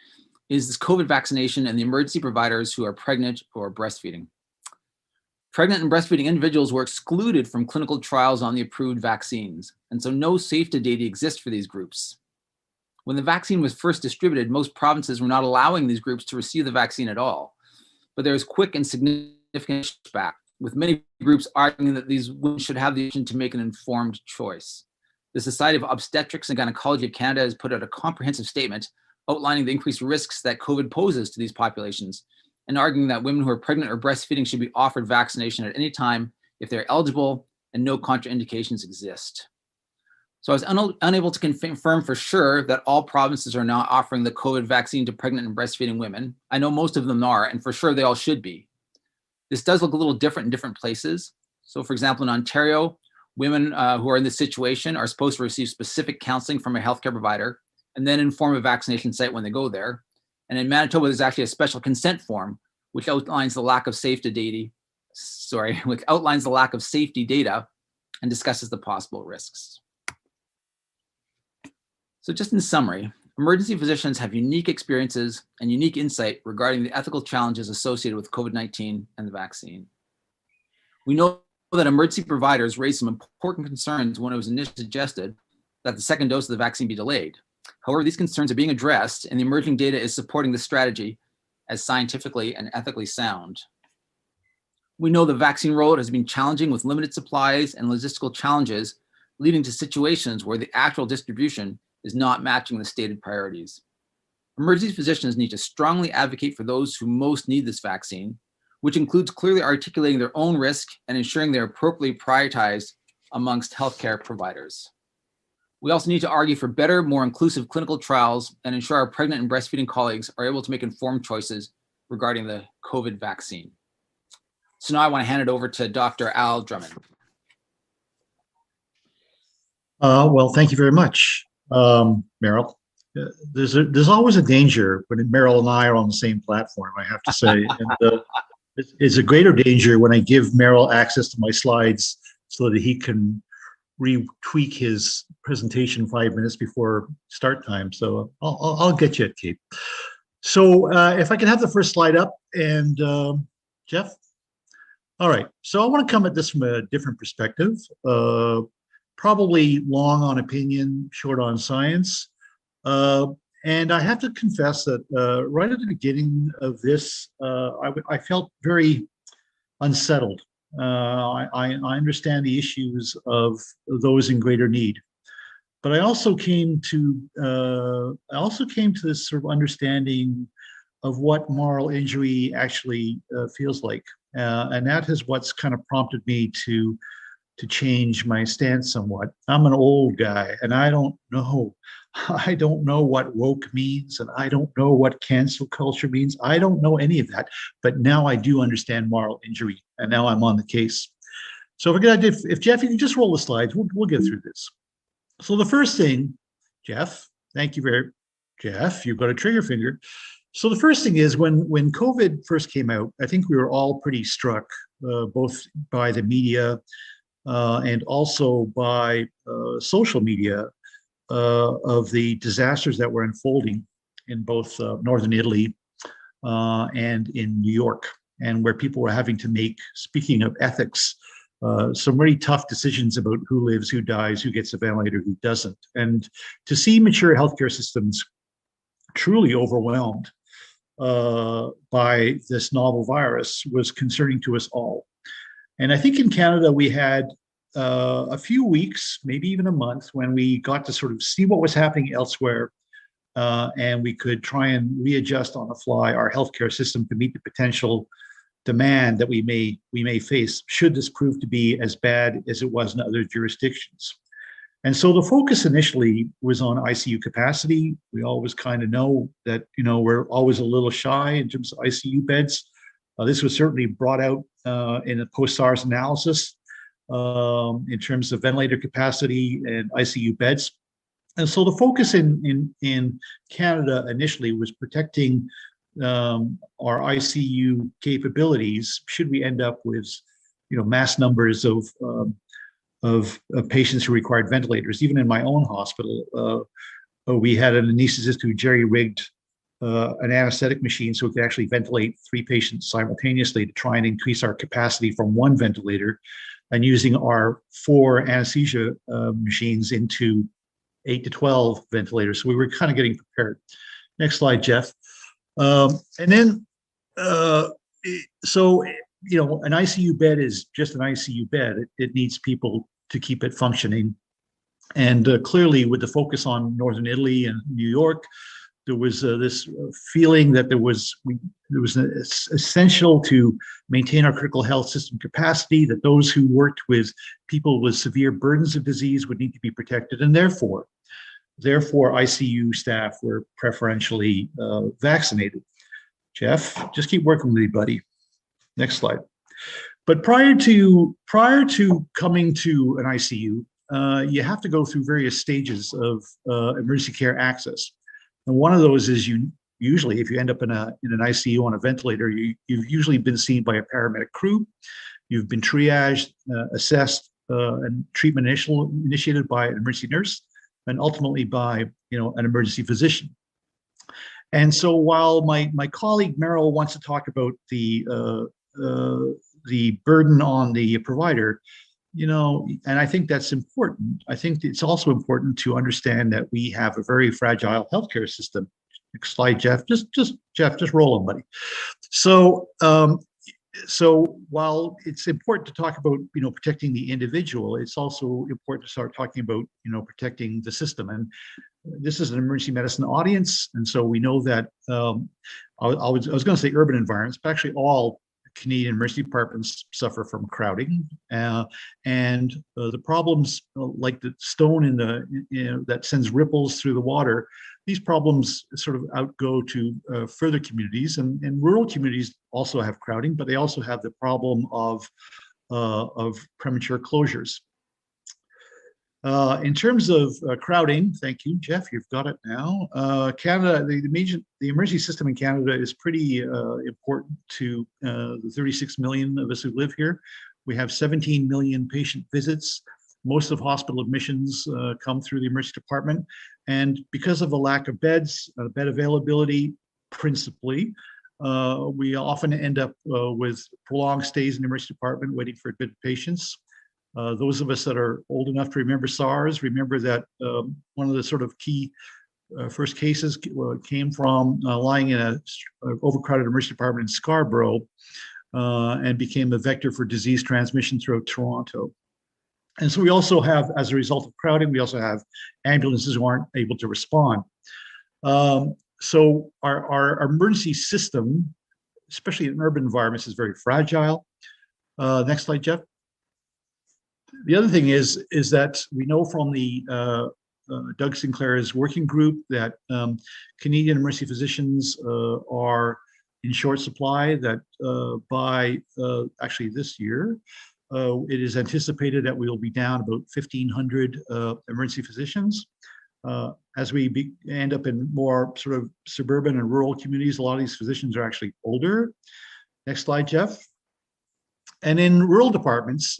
is this COVID vaccination and the emergency providers who are pregnant or breastfeeding. Pregnant and breastfeeding individuals were excluded from clinical trials on the approved vaccines, and so no safety data exists for these groups. When the vaccine was first distributed, most provinces were not allowing these groups to receive the vaccine at all, but there was quick and significant pushback, with many groups arguing that these women should have the option to make an informed choice. The Society of Obstetrics and Gynecology of Canada has put out a comprehensive statement outlining the increased risks that COVID poses to these populations, and arguing that women who are pregnant or breastfeeding should be offered vaccination at any time if they're eligible and no contraindications exist. So I was unable to confirm for sure that all provinces are now offering the COVID vaccine to pregnant and breastfeeding women. I know most of them are, and for sure they all should be. This does look a little different in different places. So for example, in Ontario, women who are in this situation are supposed to receive specific counseling from a healthcare provider and then inform a vaccination site when they go there. And in Manitoba, there's actually a special consent form which outlines the lack of safety data, and discusses the possible risks. So just in summary, emergency physicians have unique experiences and unique insight regarding the ethical challenges associated with COVID-19 and the vaccine. We know that emergency providers raised some important concerns when it was initially suggested that the second dose of the vaccine be delayed. However, these concerns are being addressed, and the emerging data is supporting the strategy as scientifically and ethically sound. We know the vaccine rollout has been challenging with limited supplies and logistical challenges, leading to situations where the actual distribution is not matching the stated priorities. Emergency physicians need to strongly advocate for those who most need this vaccine, which includes clearly articulating their own risk and ensuring they're appropriately prioritized amongst healthcare providers. We also need to argue for better, more inclusive clinical trials and ensure our pregnant and breastfeeding colleagues are able to make informed choices regarding the COVID vaccine. So now I want to hand it over to Dr. Al Drummond. Well, thank you very much, Meryl. There's always a danger when Meryl and I are on the same platform, I have to say. And it's a greater danger when I give Meryl access to my slides so that he can retweak his presentation 5 minutes before start time. So I'll get you at CAEP. So if I can have the first slide up, and Jeff. All right. So I want to come at this from a different perspective. Probably long on opinion, short on science. Uh, and I have to confess that right at the beginning of this, I felt very unsettled. I understand the issues of those in greater need, but I also came to this sort of understanding of what moral injury actually feels like, and that is what's kind of prompted me to change my stance somewhat. I'm an old guy, and I don't know. I don't know what woke means, and I don't know what cancel culture means. I don't know any of that, but now I do understand moral injury, and now I'm on the case. So if Jeff, you can just roll the slides, we'll get through this. So the first thing, Jeff, thank you very, Jeff, you've got a trigger finger. So the first thing is when COVID first came out, I think we were all pretty struck, both by the media and also by social media, of the disasters that were unfolding in both northern Italy and in New York, and where people were having to make, speaking of ethics, some really tough decisions about who lives, who dies, who gets a ventilator, who doesn't. And to see mature healthcare systems truly overwhelmed by this novel virus was concerning to us all. And I think in Canada, we had a few weeks, maybe even a month, when we got to sort of see what was happening elsewhere, and we could try and readjust on the fly our healthcare system to meet the potential demand that we may face should this prove to be as bad as it was in other jurisdictions. And so the focus initially was on ICU capacity. We always kind of know that, we're always a little shy in terms of ICU beds. This was certainly brought out in a post-SARS analysis in terms of ventilator capacity and ICU beds. And so the focus in Canada initially was protecting our ICU capabilities should we end up with, mass numbers of patients who required ventilators. Even in my own hospital, we had an anesthetist who jerry-rigged an anesthetic machine so we could actually ventilate 3 patients simultaneously to try and increase our capacity from 1 ventilator, and using our 4 anesthesia machines into 8 to 12 ventilators. So we were kind of getting prepared. Next slide, Jeff. And then, so, an ICU bed is just an ICU bed. It needs people to keep it functioning. And clearly, with the focus on Northern Italy and New York, there was this feeling that it was essential to maintain our critical health system capacity, that those who worked with people with severe burdens of disease would need to be protected, and therefore ICU staff were preferentially vaccinated. Jeff, just keep working with me, buddy. Next slide. But prior to coming to an ICU, you have to go through various stages of emergency care access. And one of those is usually, if you end up in an ICU on a ventilator, you've usually been seen by a paramedic crew. You've been triaged, assessed, and treatment initiated by an emergency nurse, and ultimately by an emergency physician. And so while my colleague Meryl wants to talk about the burden on the provider, and I think that's important. I think it's also important to understand that we have a very fragile healthcare system. Next slide, Jeff. Just roll on, buddy. So, so while it's important to talk about protecting the individual, it's also important to start talking about protecting the system. And this is an emergency medicine audience, and so we know that I was going to say urban environments, but actually all Canadian emergency departments suffer from crowding, and the problems like the stone in the that sends ripples through the water. These problems sort of outgo to further communities, and rural communities also have crowding, but they also have the problem of premature closures. In terms of crowding, thank you, Jeff, you've got it now. Canada, the emergency system in Canada is pretty important to the 36 million of us who live here. We have 17 million patient visits. Most of hospital admissions come through the emergency department. And because of the lack of beds, bed availability principally, We often end up with prolonged stays in the emergency department waiting for admitted patients. Those of us that are old enough to remember SARS remember that one of the sort of key first cases came from lying in a overcrowded emergency department in Scarborough and became a vector for disease transmission throughout Toronto. And so we also have, as a result of crowding, we also have ambulances who aren't able to respond. So our emergency system, especially in urban environments, is very fragile. Next slide, Jeff. The other thing is that we know from the Doug Sinclair's working group that Canadian emergency physicians are in short supply, that by actually this year, it is anticipated that we will be down about 1,500 emergency physicians. As we end up in more sort of suburban and rural communities, a lot of these physicians are actually older. Next slide, Jeff. And in rural departments,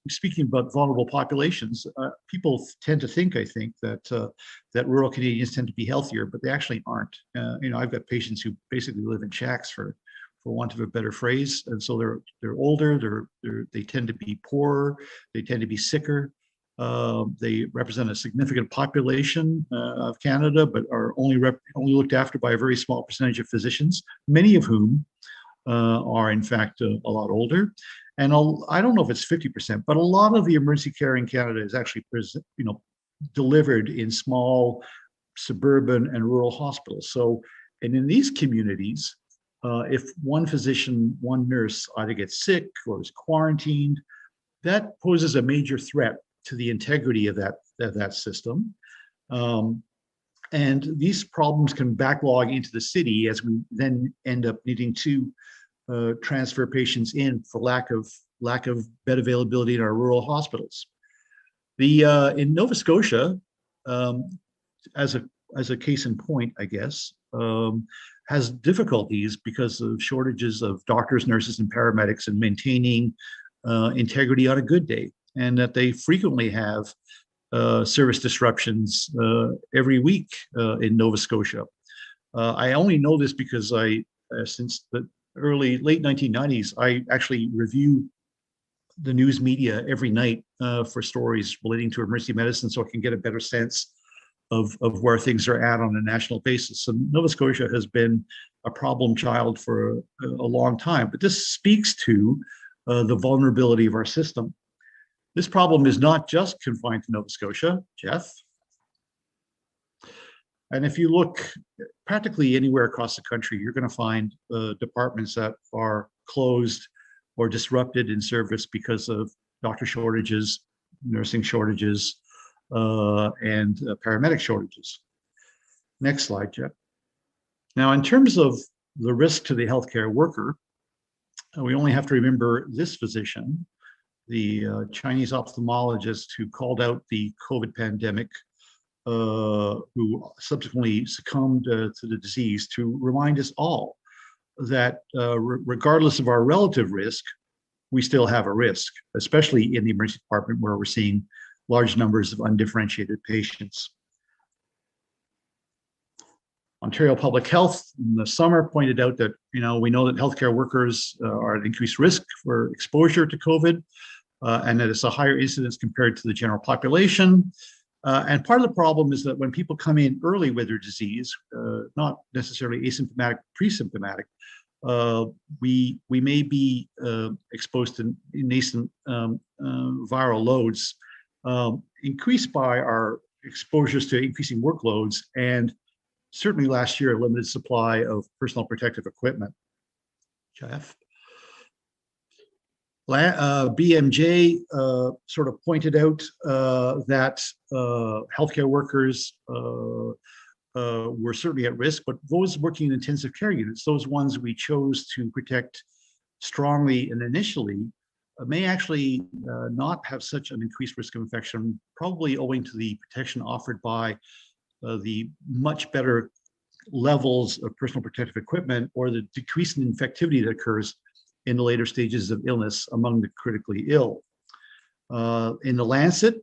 speaking about vulnerable populations, people tend to think, I think, that that rural Canadians tend to be healthier, but they actually aren't. I've got patients who basically live in shacks, for want of a better phrase, and so they're older. They tend to be poorer. They tend to be sicker. They represent a significant population of Canada, but are only looked after by a very small percentage of physicians, many of whom are in fact a lot older. And I don't know if it's 50%, but a lot of the emergency care in Canada is actually delivered in small suburban and rural hospitals. So, and in these communities, if one physician, one nurse either gets sick or is quarantined, that poses a major threat to the integrity of that system. And these problems can backlog into the city as we then end up needing to transfer patients in for lack of bed availability in our rural hospitals. In Nova Scotia, as a case in point, I guess, has difficulties because of shortages of doctors, nurses, and paramedics in maintaining integrity on a good day, and that they frequently have service disruptions every week in Nova Scotia. I only know this because since the late 1990s, I actually review the news media every night for stories relating to emergency medicine, so I can get a better sense of where things are at on a national basis. So Nova Scotia has been a problem child for a long time, but this speaks to the vulnerability of our system. This problem is not just confined to Nova Scotia, Jeff. And if you look practically anywhere across the country, you're going to find departments that are closed or disrupted in service because of doctor shortages, nursing shortages, and paramedic shortages. Next slide, Jeff. Now, in terms of the risk to the healthcare worker, we only have to remember this physician, the Chinese ophthalmologist who called out the COVID pandemic, who subsequently succumbed to the disease, to remind us all that regardless of our relative risk, we still have a risk, especially in the emergency department where we're seeing large numbers of undifferentiated patients. Ontario Public Health in the summer pointed out that, we know that healthcare workers are at increased risk for exposure to COVID, and that it's a higher incidence compared to the general population. And part of the problem is that when people come in early with their disease, not necessarily asymptomatic, pre-symptomatic, we may be exposed to nascent viral loads increased by our exposures to increasing workloads, and certainly last year, a limited supply of personal protective equipment. Jeff? BMJ sort of pointed out that healthcare workers were certainly at risk, but those working in intensive care units, those ones we chose to protect strongly and initially, may actually not have such an increased risk of infection, probably owing to the protection offered by the much better levels of personal protective equipment, or the decrease in infectivity that occurs in the later stages of illness among the critically ill. In the Lancet,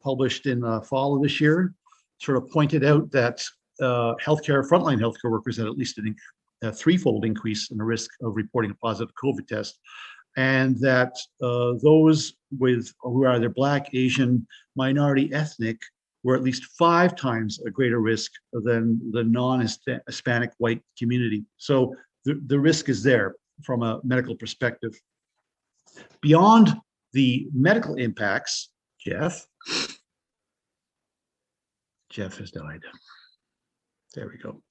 published in the fall of this year, sort of pointed out that frontline healthcare workers had at least an a threefold increase in the risk of reporting a positive COVID test, and that those who are either Black, Asian, minority, ethnic were at least 5 times a greater risk than the non-Hispanic white community. So the risk is there from a medical perspective. Beyond the medical impacts, Jeff has died. There we go.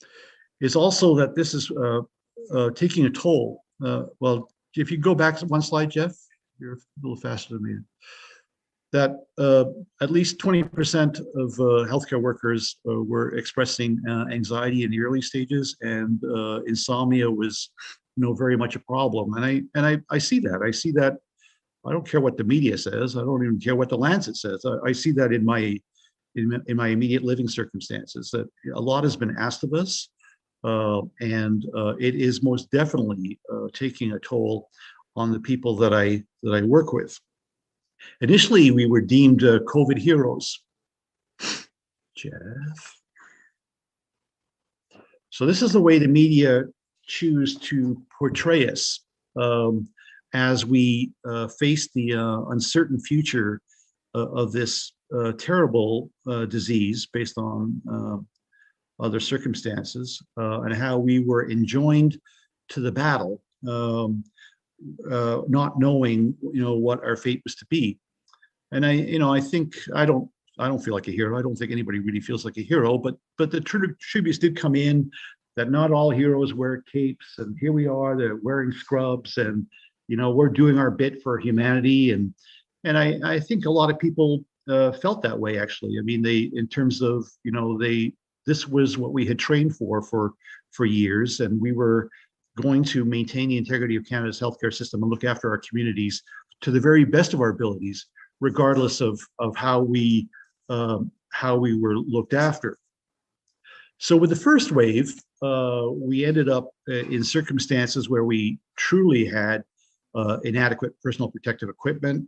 Is also that this is taking a toll. Well, if you go back one slide, Jeff, you're a little faster than me. That at least 20% of healthcare workers were expressing anxiety in the early stages, and insomnia was, very much a problem. And I see that. I see that. I don't care what the media says. I don't even care what the Lancet says. I see that in my immediate living circumstances, that a lot has been asked of us, and it is most definitely taking a toll on the people that I work with. Initially, we were deemed COVID heroes. Jeff. So this is the way the media choose to portray us as we face the uncertain future of this terrible disease based on other circumstances, and how we were enjoined to the battle, not knowing, what our fate was to be. And I think I don't feel like a hero. I don't think anybody really feels like a hero, but the tributes did come in that not all heroes wear capes, and here we are, they're wearing scrubs, and we're doing our bit for humanity. And I think a lot of people felt that way, actually. I mean, in terms of, this was what we had trained for years, and we were going to maintain the integrity of Canada's healthcare system and look after our communities to the very best of our abilities, regardless of how we were looked after. So with the first wave, we ended up in circumstances where we truly had inadequate personal protective equipment,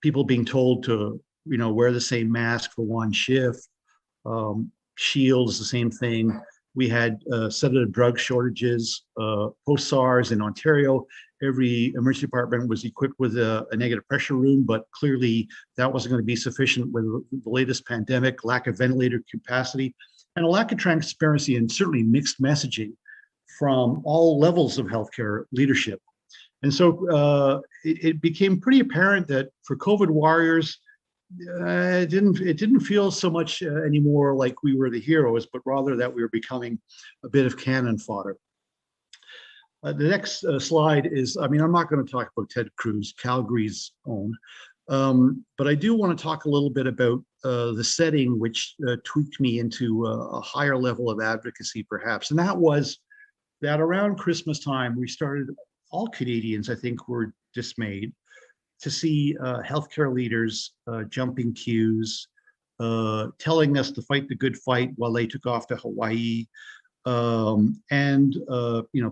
people being told to, wear the same mask for one shift, shields, the same thing. We had sedative drug shortages. Post-SARS in Ontario, every emergency department was equipped with a negative pressure room, but clearly that wasn't going to be sufficient with the latest pandemic, lack of ventilator capacity, and a lack of transparency, and certainly mixed messaging from all levels of healthcare leadership. And so it became pretty apparent that for COVID warriors, it didn't feel so much anymore like we were the heroes, but rather that we were becoming a bit of cannon fodder. The next slide is, I'm not going to talk about Ted Cruz, Calgary's own, but I do want to talk a little bit about the setting which tweaked me into a higher level of advocacy, perhaps. And that was that around Christmas time, we started, all Canadians, I think, were dismayed to see healthcare leaders jumping queues, telling us to fight the good fight while they took off to Hawaii, and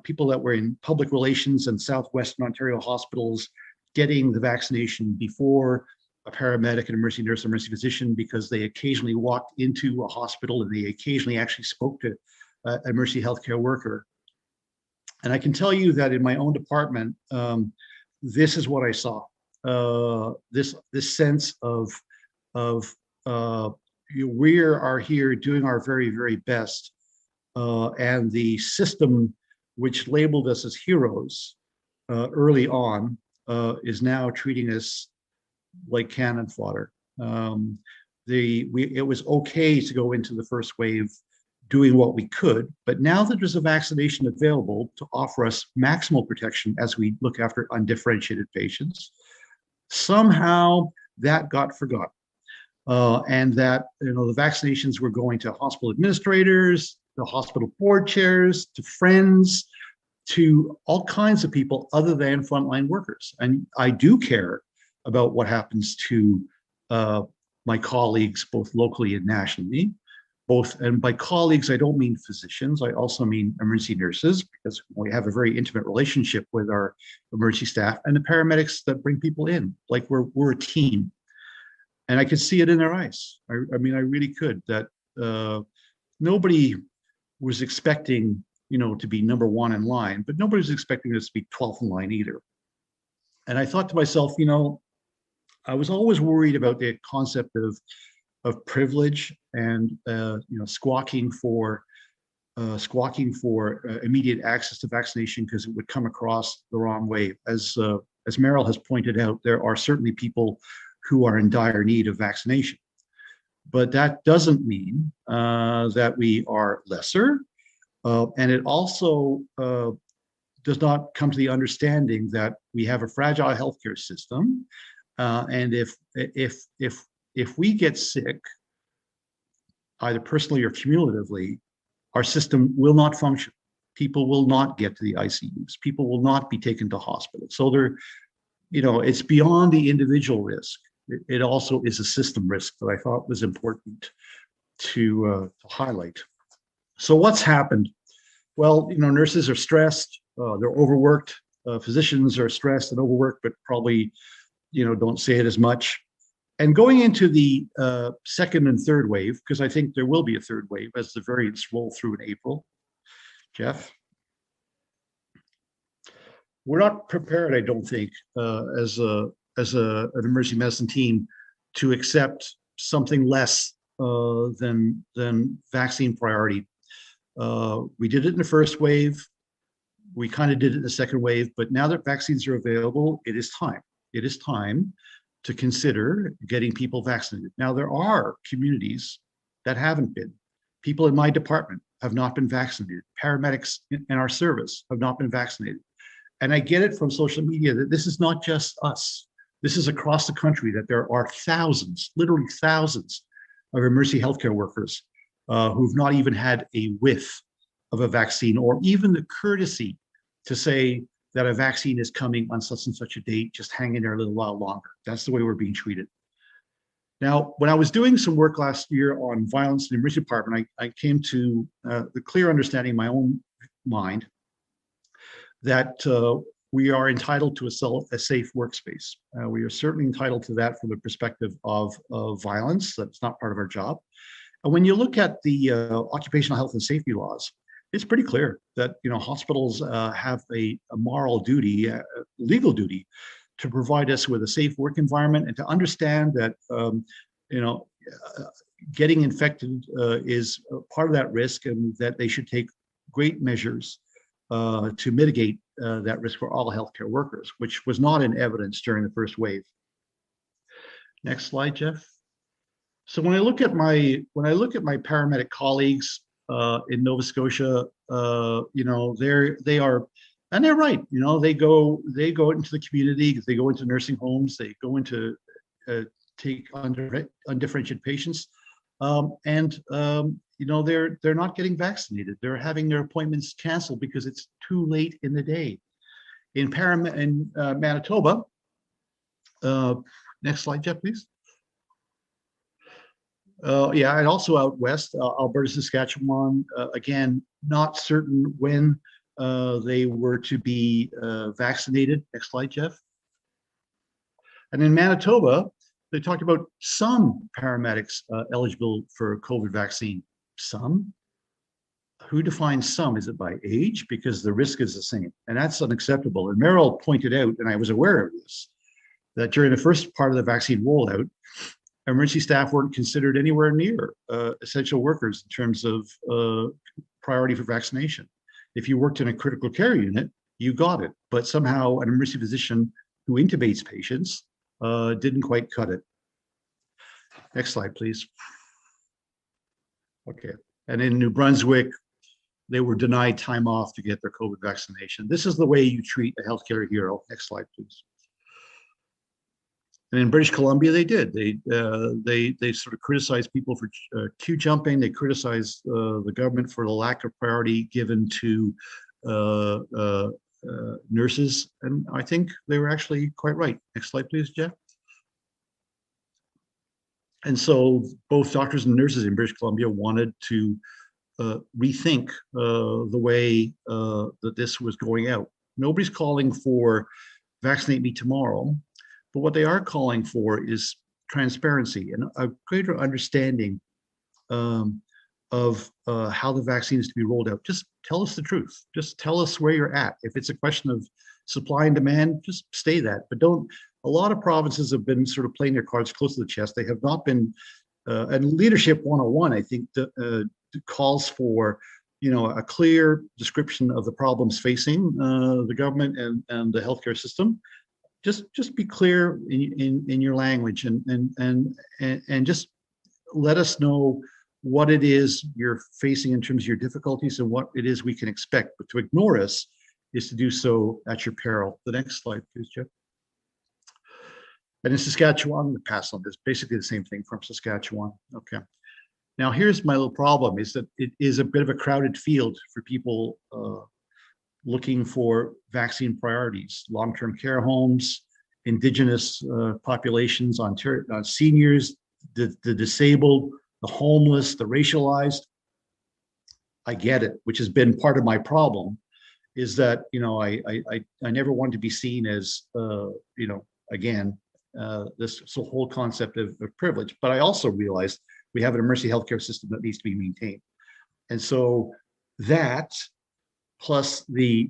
people that were in public relations and Southwestern Ontario hospitals getting the vaccination before a paramedic, an emergency nurse, emergency physician, because they occasionally walked into a hospital and they occasionally actually spoke to an emergency healthcare worker. And I can tell you that in my own department, this is what I saw. This sense of we are here doing our very, very best, and the system which labeled us as heroes early on is now treating us like cannon fodder. It was okay to go into the first wave doing what we could, but now that there's a vaccination available to offer us maximal protection as we look after undifferentiated patients, somehow that got forgotten. And that the vaccinations were going to hospital administrators, to hospital board chairs, to friends, to all kinds of people other than frontline workers. And I do care about what happens to my colleagues, both locally and nationally. And by colleagues, I don't mean physicians. I also mean emergency nurses, because we have a very intimate relationship with our emergency staff, and the paramedics that bring people in. Like we're a team. And I could see it in their eyes. I mean, I really could, that nobody was expecting to be number one in line, but nobody's expecting us to be 12th in line either. And I thought to myself, I was always worried about the concept of privilege and squawking for immediate access to vaccination, because it would come across the wrong way. As Meryl has pointed out, there are certainly people who are in dire need of vaccination, but that doesn't mean that we are lesser, and it also does not come to the understanding that we have a fragile healthcare system, and if we get sick, either personally or cumulatively, our system will not function. People will not get to the ICUs. People will not be taken to hospitals. So it's beyond the individual risk. It also is a system risk that I thought was important to highlight. So what's happened? Well, nurses are stressed. They're overworked. Physicians are stressed and overworked, but probably, don't say it as much. And going into the second and third wave, because I think there will be a third wave as the variants roll through in April. Jeff? We're not prepared, I don't think, as an emergency medicine team to accept something less than vaccine priority. We did it in the first wave. We kind of did it in the second wave, but now that vaccines are available, it is time. It is time to consider getting people vaccinated. Now, there are communities that haven't been. People in my department have not been vaccinated. Paramedics in our service have not been vaccinated. And I get it from social media that this is not just us. This is across the country, that there are thousands, literally thousands of emergency healthcare workers who've not even had a whiff of a vaccine, or even the courtesy to say that a vaccine is coming on such and such a date, just hang in there a little while longer. That's the way we're being treated. Now, when I was doing some work last year on violence in the emergency department, I came to the clear understanding in my own mind that we are entitled to a safe workspace. We are certainly entitled to that from the perspective of violence. That's not part of our job. And when you look at the occupational health and safety laws, it's pretty clear that hospitals have a moral duty, a legal duty, to provide us with a safe work environment, and to understand that getting infected is part of that risk, and that they should take great measures to mitigate that risk for all healthcare workers, which was not in evidence during the first wave. Next slide, Jeff. So when I look at my paramedic colleagues in Nova Scotia, they are, and they're right. They go into the community, they go into nursing homes, they go into take undifferentiated patients, and they're not getting vaccinated. They're having their appointments canceled because it's too late in the day. In Manitoba, next slide, Jeff, please. And also out west, Alberta, Saskatchewan, again, not certain when they were to be vaccinated. Next slide, Jeff. And in Manitoba, they talked about some paramedics eligible for COVID vaccine. Some? Who defines some? Is it by age? Because the risk is the same, and that's unacceptable. And Meryl pointed out, and I was aware of this, that during the first part of the vaccine rollout, emergency staff weren't considered anywhere near essential workers in terms of priority for vaccination. If you worked in a critical care unit, you got it, but somehow an emergency physician who intubates patients didn't quite cut it. Next slide, please. Okay, and in New Brunswick, they were denied time off to get their COVID vaccination. This is the way you treat a healthcare hero. Next slide, please. And in British Columbia, they did. They sort of criticized people for queue jumping. They criticized the government for the lack of priority given to nurses. And I think they were actually quite right. Next slide, please, Jeff. And so both doctors and nurses in British Columbia wanted to rethink the way that this was going out. Nobody's calling for vaccinate me tomorrow. But what they are calling for is transparency and a greater understanding of how the vaccine is to be rolled out. Just tell us the truth. Just tell us where you're at. If it's a question of supply and demand, just stay that. But don't. A lot of provinces have been sort of playing their cards close to the chest. They have not been. And Leadership 101, I think, calls for a clear description of the problems facing the government and the healthcare system. Just be clear in your language and just let us know what it is you're facing in terms of your difficulties and what it is we can expect. But to ignore us is to do so at your peril. The next slide, please, Jeff. And in Saskatchewan, I'm going to pass on this, basically the same thing from Saskatchewan. Okay. Now, here's my little problem, is that it is a bit of a crowded field for people looking for vaccine priorities, long-term care homes, Indigenous populations, seniors, the disabled, the homeless, the racialized. I get it, which has been part of my problem, is that, I never wanted to be seen as, again, this whole concept of privilege. But I also realized we have an emergency healthcare system that needs to be maintained. And so that, plus the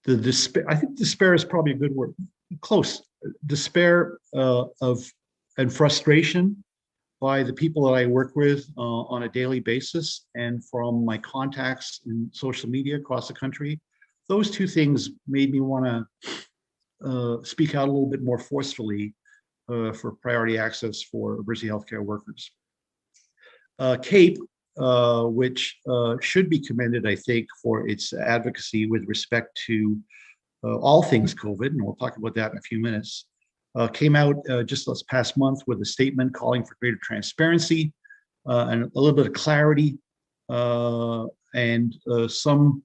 despair, I think despair is probably a good word, close, despair and frustration by the people that I work with on a daily basis and from my contacts in social media across the country. Those two things made me want to speak out a little bit more forcefully for priority access for emergency healthcare workers. CAEP, which should be commended, I think, for its advocacy with respect to all things COVID, and we'll talk about that in a few minutes, came out just this past month with a statement calling for greater transparency and a little bit of clarity and some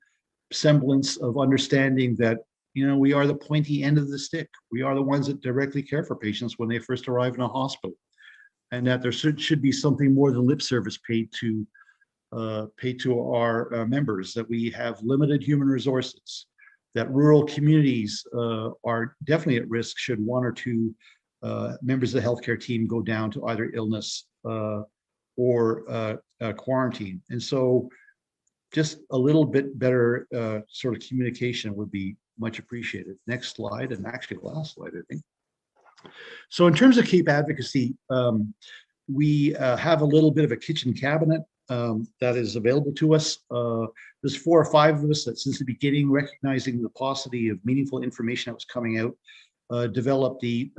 semblance of understanding that we are the pointy end of the stick. We are the ones that directly care for patients when they first arrive in a hospital, and that there should be something more than lip service paid to our members, that we have limited human resources, that rural communities are definitely at risk should one or two members of the healthcare team go down to either illness or quarantine. And so just a little bit better sort of communication would be much appreciated. Next slide, and actually last slide, I think. So in terms of CAEP advocacy, we have a little bit of a kitchen cabinet that is available to us. There's 4 or 5 of us that since the beginning, recognizing the paucity of meaningful information that was coming out, developed the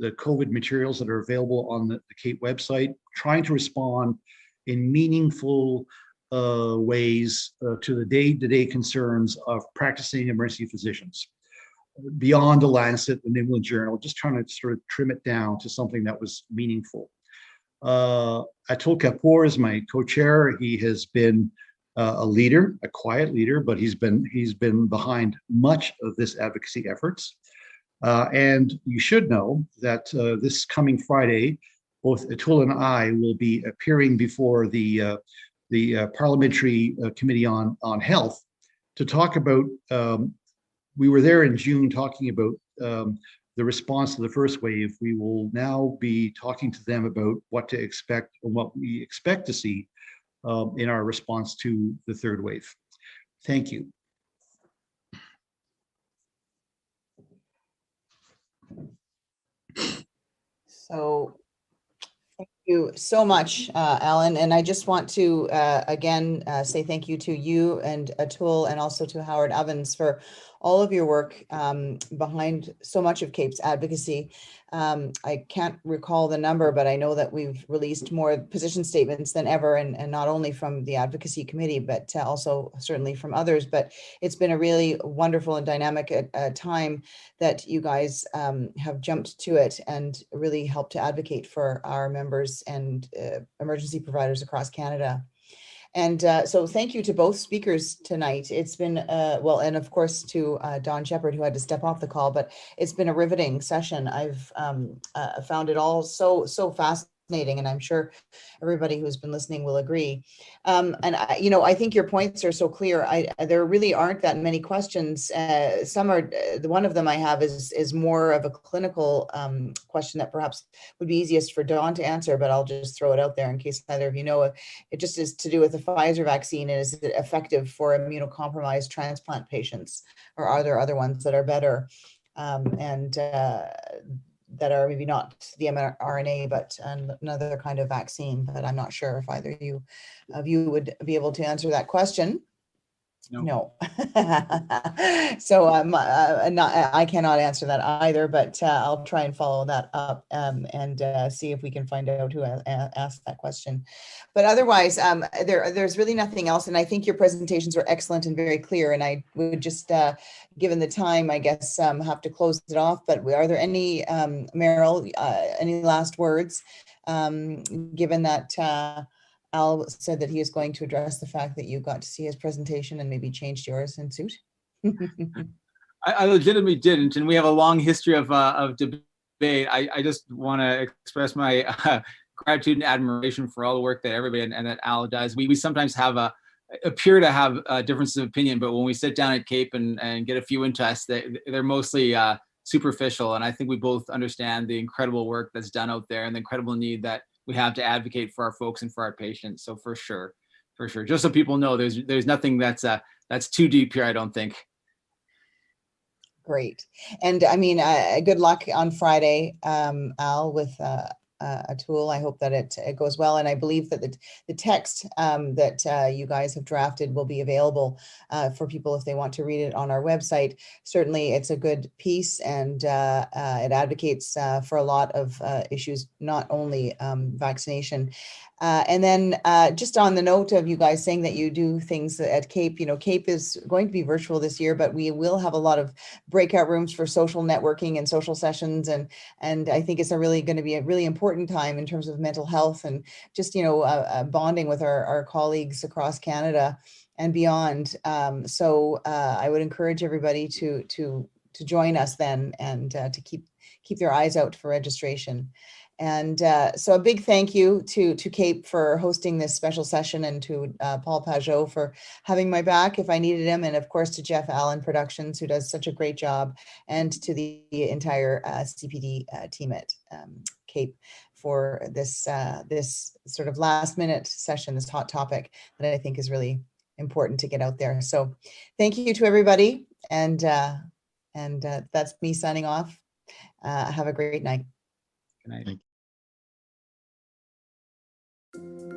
COVID materials that are available on the CAEP website, trying to respond in meaningful ways to the day-to-day concerns of practicing emergency physicians. Beyond the Lancet, the New England Journal, just trying to sort of trim it down to something that was meaningful. Atul Kapoor is my co-chair. He has been a leader, a quiet leader, but he's been behind much of this advocacy efforts. And you should know that this coming Friday, both Atul and I will be appearing before the Parliamentary Committee on Health to talk about. We were there in June talking about the response to the first wave. We will now be talking to them about what to expect and what we expect to see in our response to the third wave. Thank you. So thank you so much, Alan. And I just want to, again, say thank you to you and Atul and also to Howard Evans for all of your work behind so much of CAEP's advocacy. I can't recall the number, but I know that we've released more position statements than ever, and not only from the advocacy committee, but also certainly from others. But it's been a really wonderful and dynamic time that you guys have jumped to it and really helped to advocate for our members and emergency providers across Canada. And so thank you to both speakers tonight. It's been, well, and of course to Don Shepard, who had to step off the call, but it's been a riveting session. I've found it all so fascinating fascinating, and I'm sure everybody who's been listening will agree. And I think your points are so clear. There really aren't that many questions. Some are. One of them I have is more of a clinical question that perhaps would be easiest for Dawn to answer, but I'll just throw it out there in case neither of you know it. It just is to do with the Pfizer vaccine, and is it effective for immunocompromised transplant patients, or are there other ones that are better? And that are maybe not the mRNA, but another kind of vaccine. But I'm not sure if either of you would be able to answer that question. No. So I cannot answer that either, but I'll try and follow that up and see if we can find out who asked that question. But otherwise, there's really nothing else. And I think your presentations were excellent and very clear. And I would just, given the time, I guess, have to close it off. But are there any, Meryl, any last words, given that Al said that he is going to address the fact that you got to see his presentation and maybe changed yours in suit? I legitimately didn't, and we have a long history of debate. I just want to express my gratitude and admiration for all the work that everybody and that Al does. We sometimes appear to have differences of opinion, but when we sit down at CAEP and get a few into us, they're mostly superficial. And I think we both understand the incredible work that's done out there and the incredible need that we have to advocate for our folks and for our patients. So for sure. Just so people know, there's nothing that's too deep here, I don't think. Great. And I mean, good luck on Friday, Al, with a tool. I hope that it goes well. And I believe that the text that you guys have drafted will be available for people if they want to read it on our website. Certainly, it's a good piece, and it advocates for a lot of issues, not only vaccination. And then just on the note of you guys saying that you do things at CAEP, CAEP is going to be virtual this year, but we will have a lot of breakout rooms for social networking and social sessions. And I think it's going to be a really important time in terms of mental health and just, bonding with our colleagues across Canada and beyond. So I would encourage everybody to join us then, and to keep their eyes out for registration. And so a big thank you to CAEP for hosting this special session, and to Paul Pajot for having my back if I needed him, and of course to Jeff Allen Productions, who does such a great job, and to the entire CPD team at CAEP for this this sort of last minute session, this hot topic that I think is really important to get out there. So thank you to everybody, and that's me signing off. Have a great night. Good night. Thank you.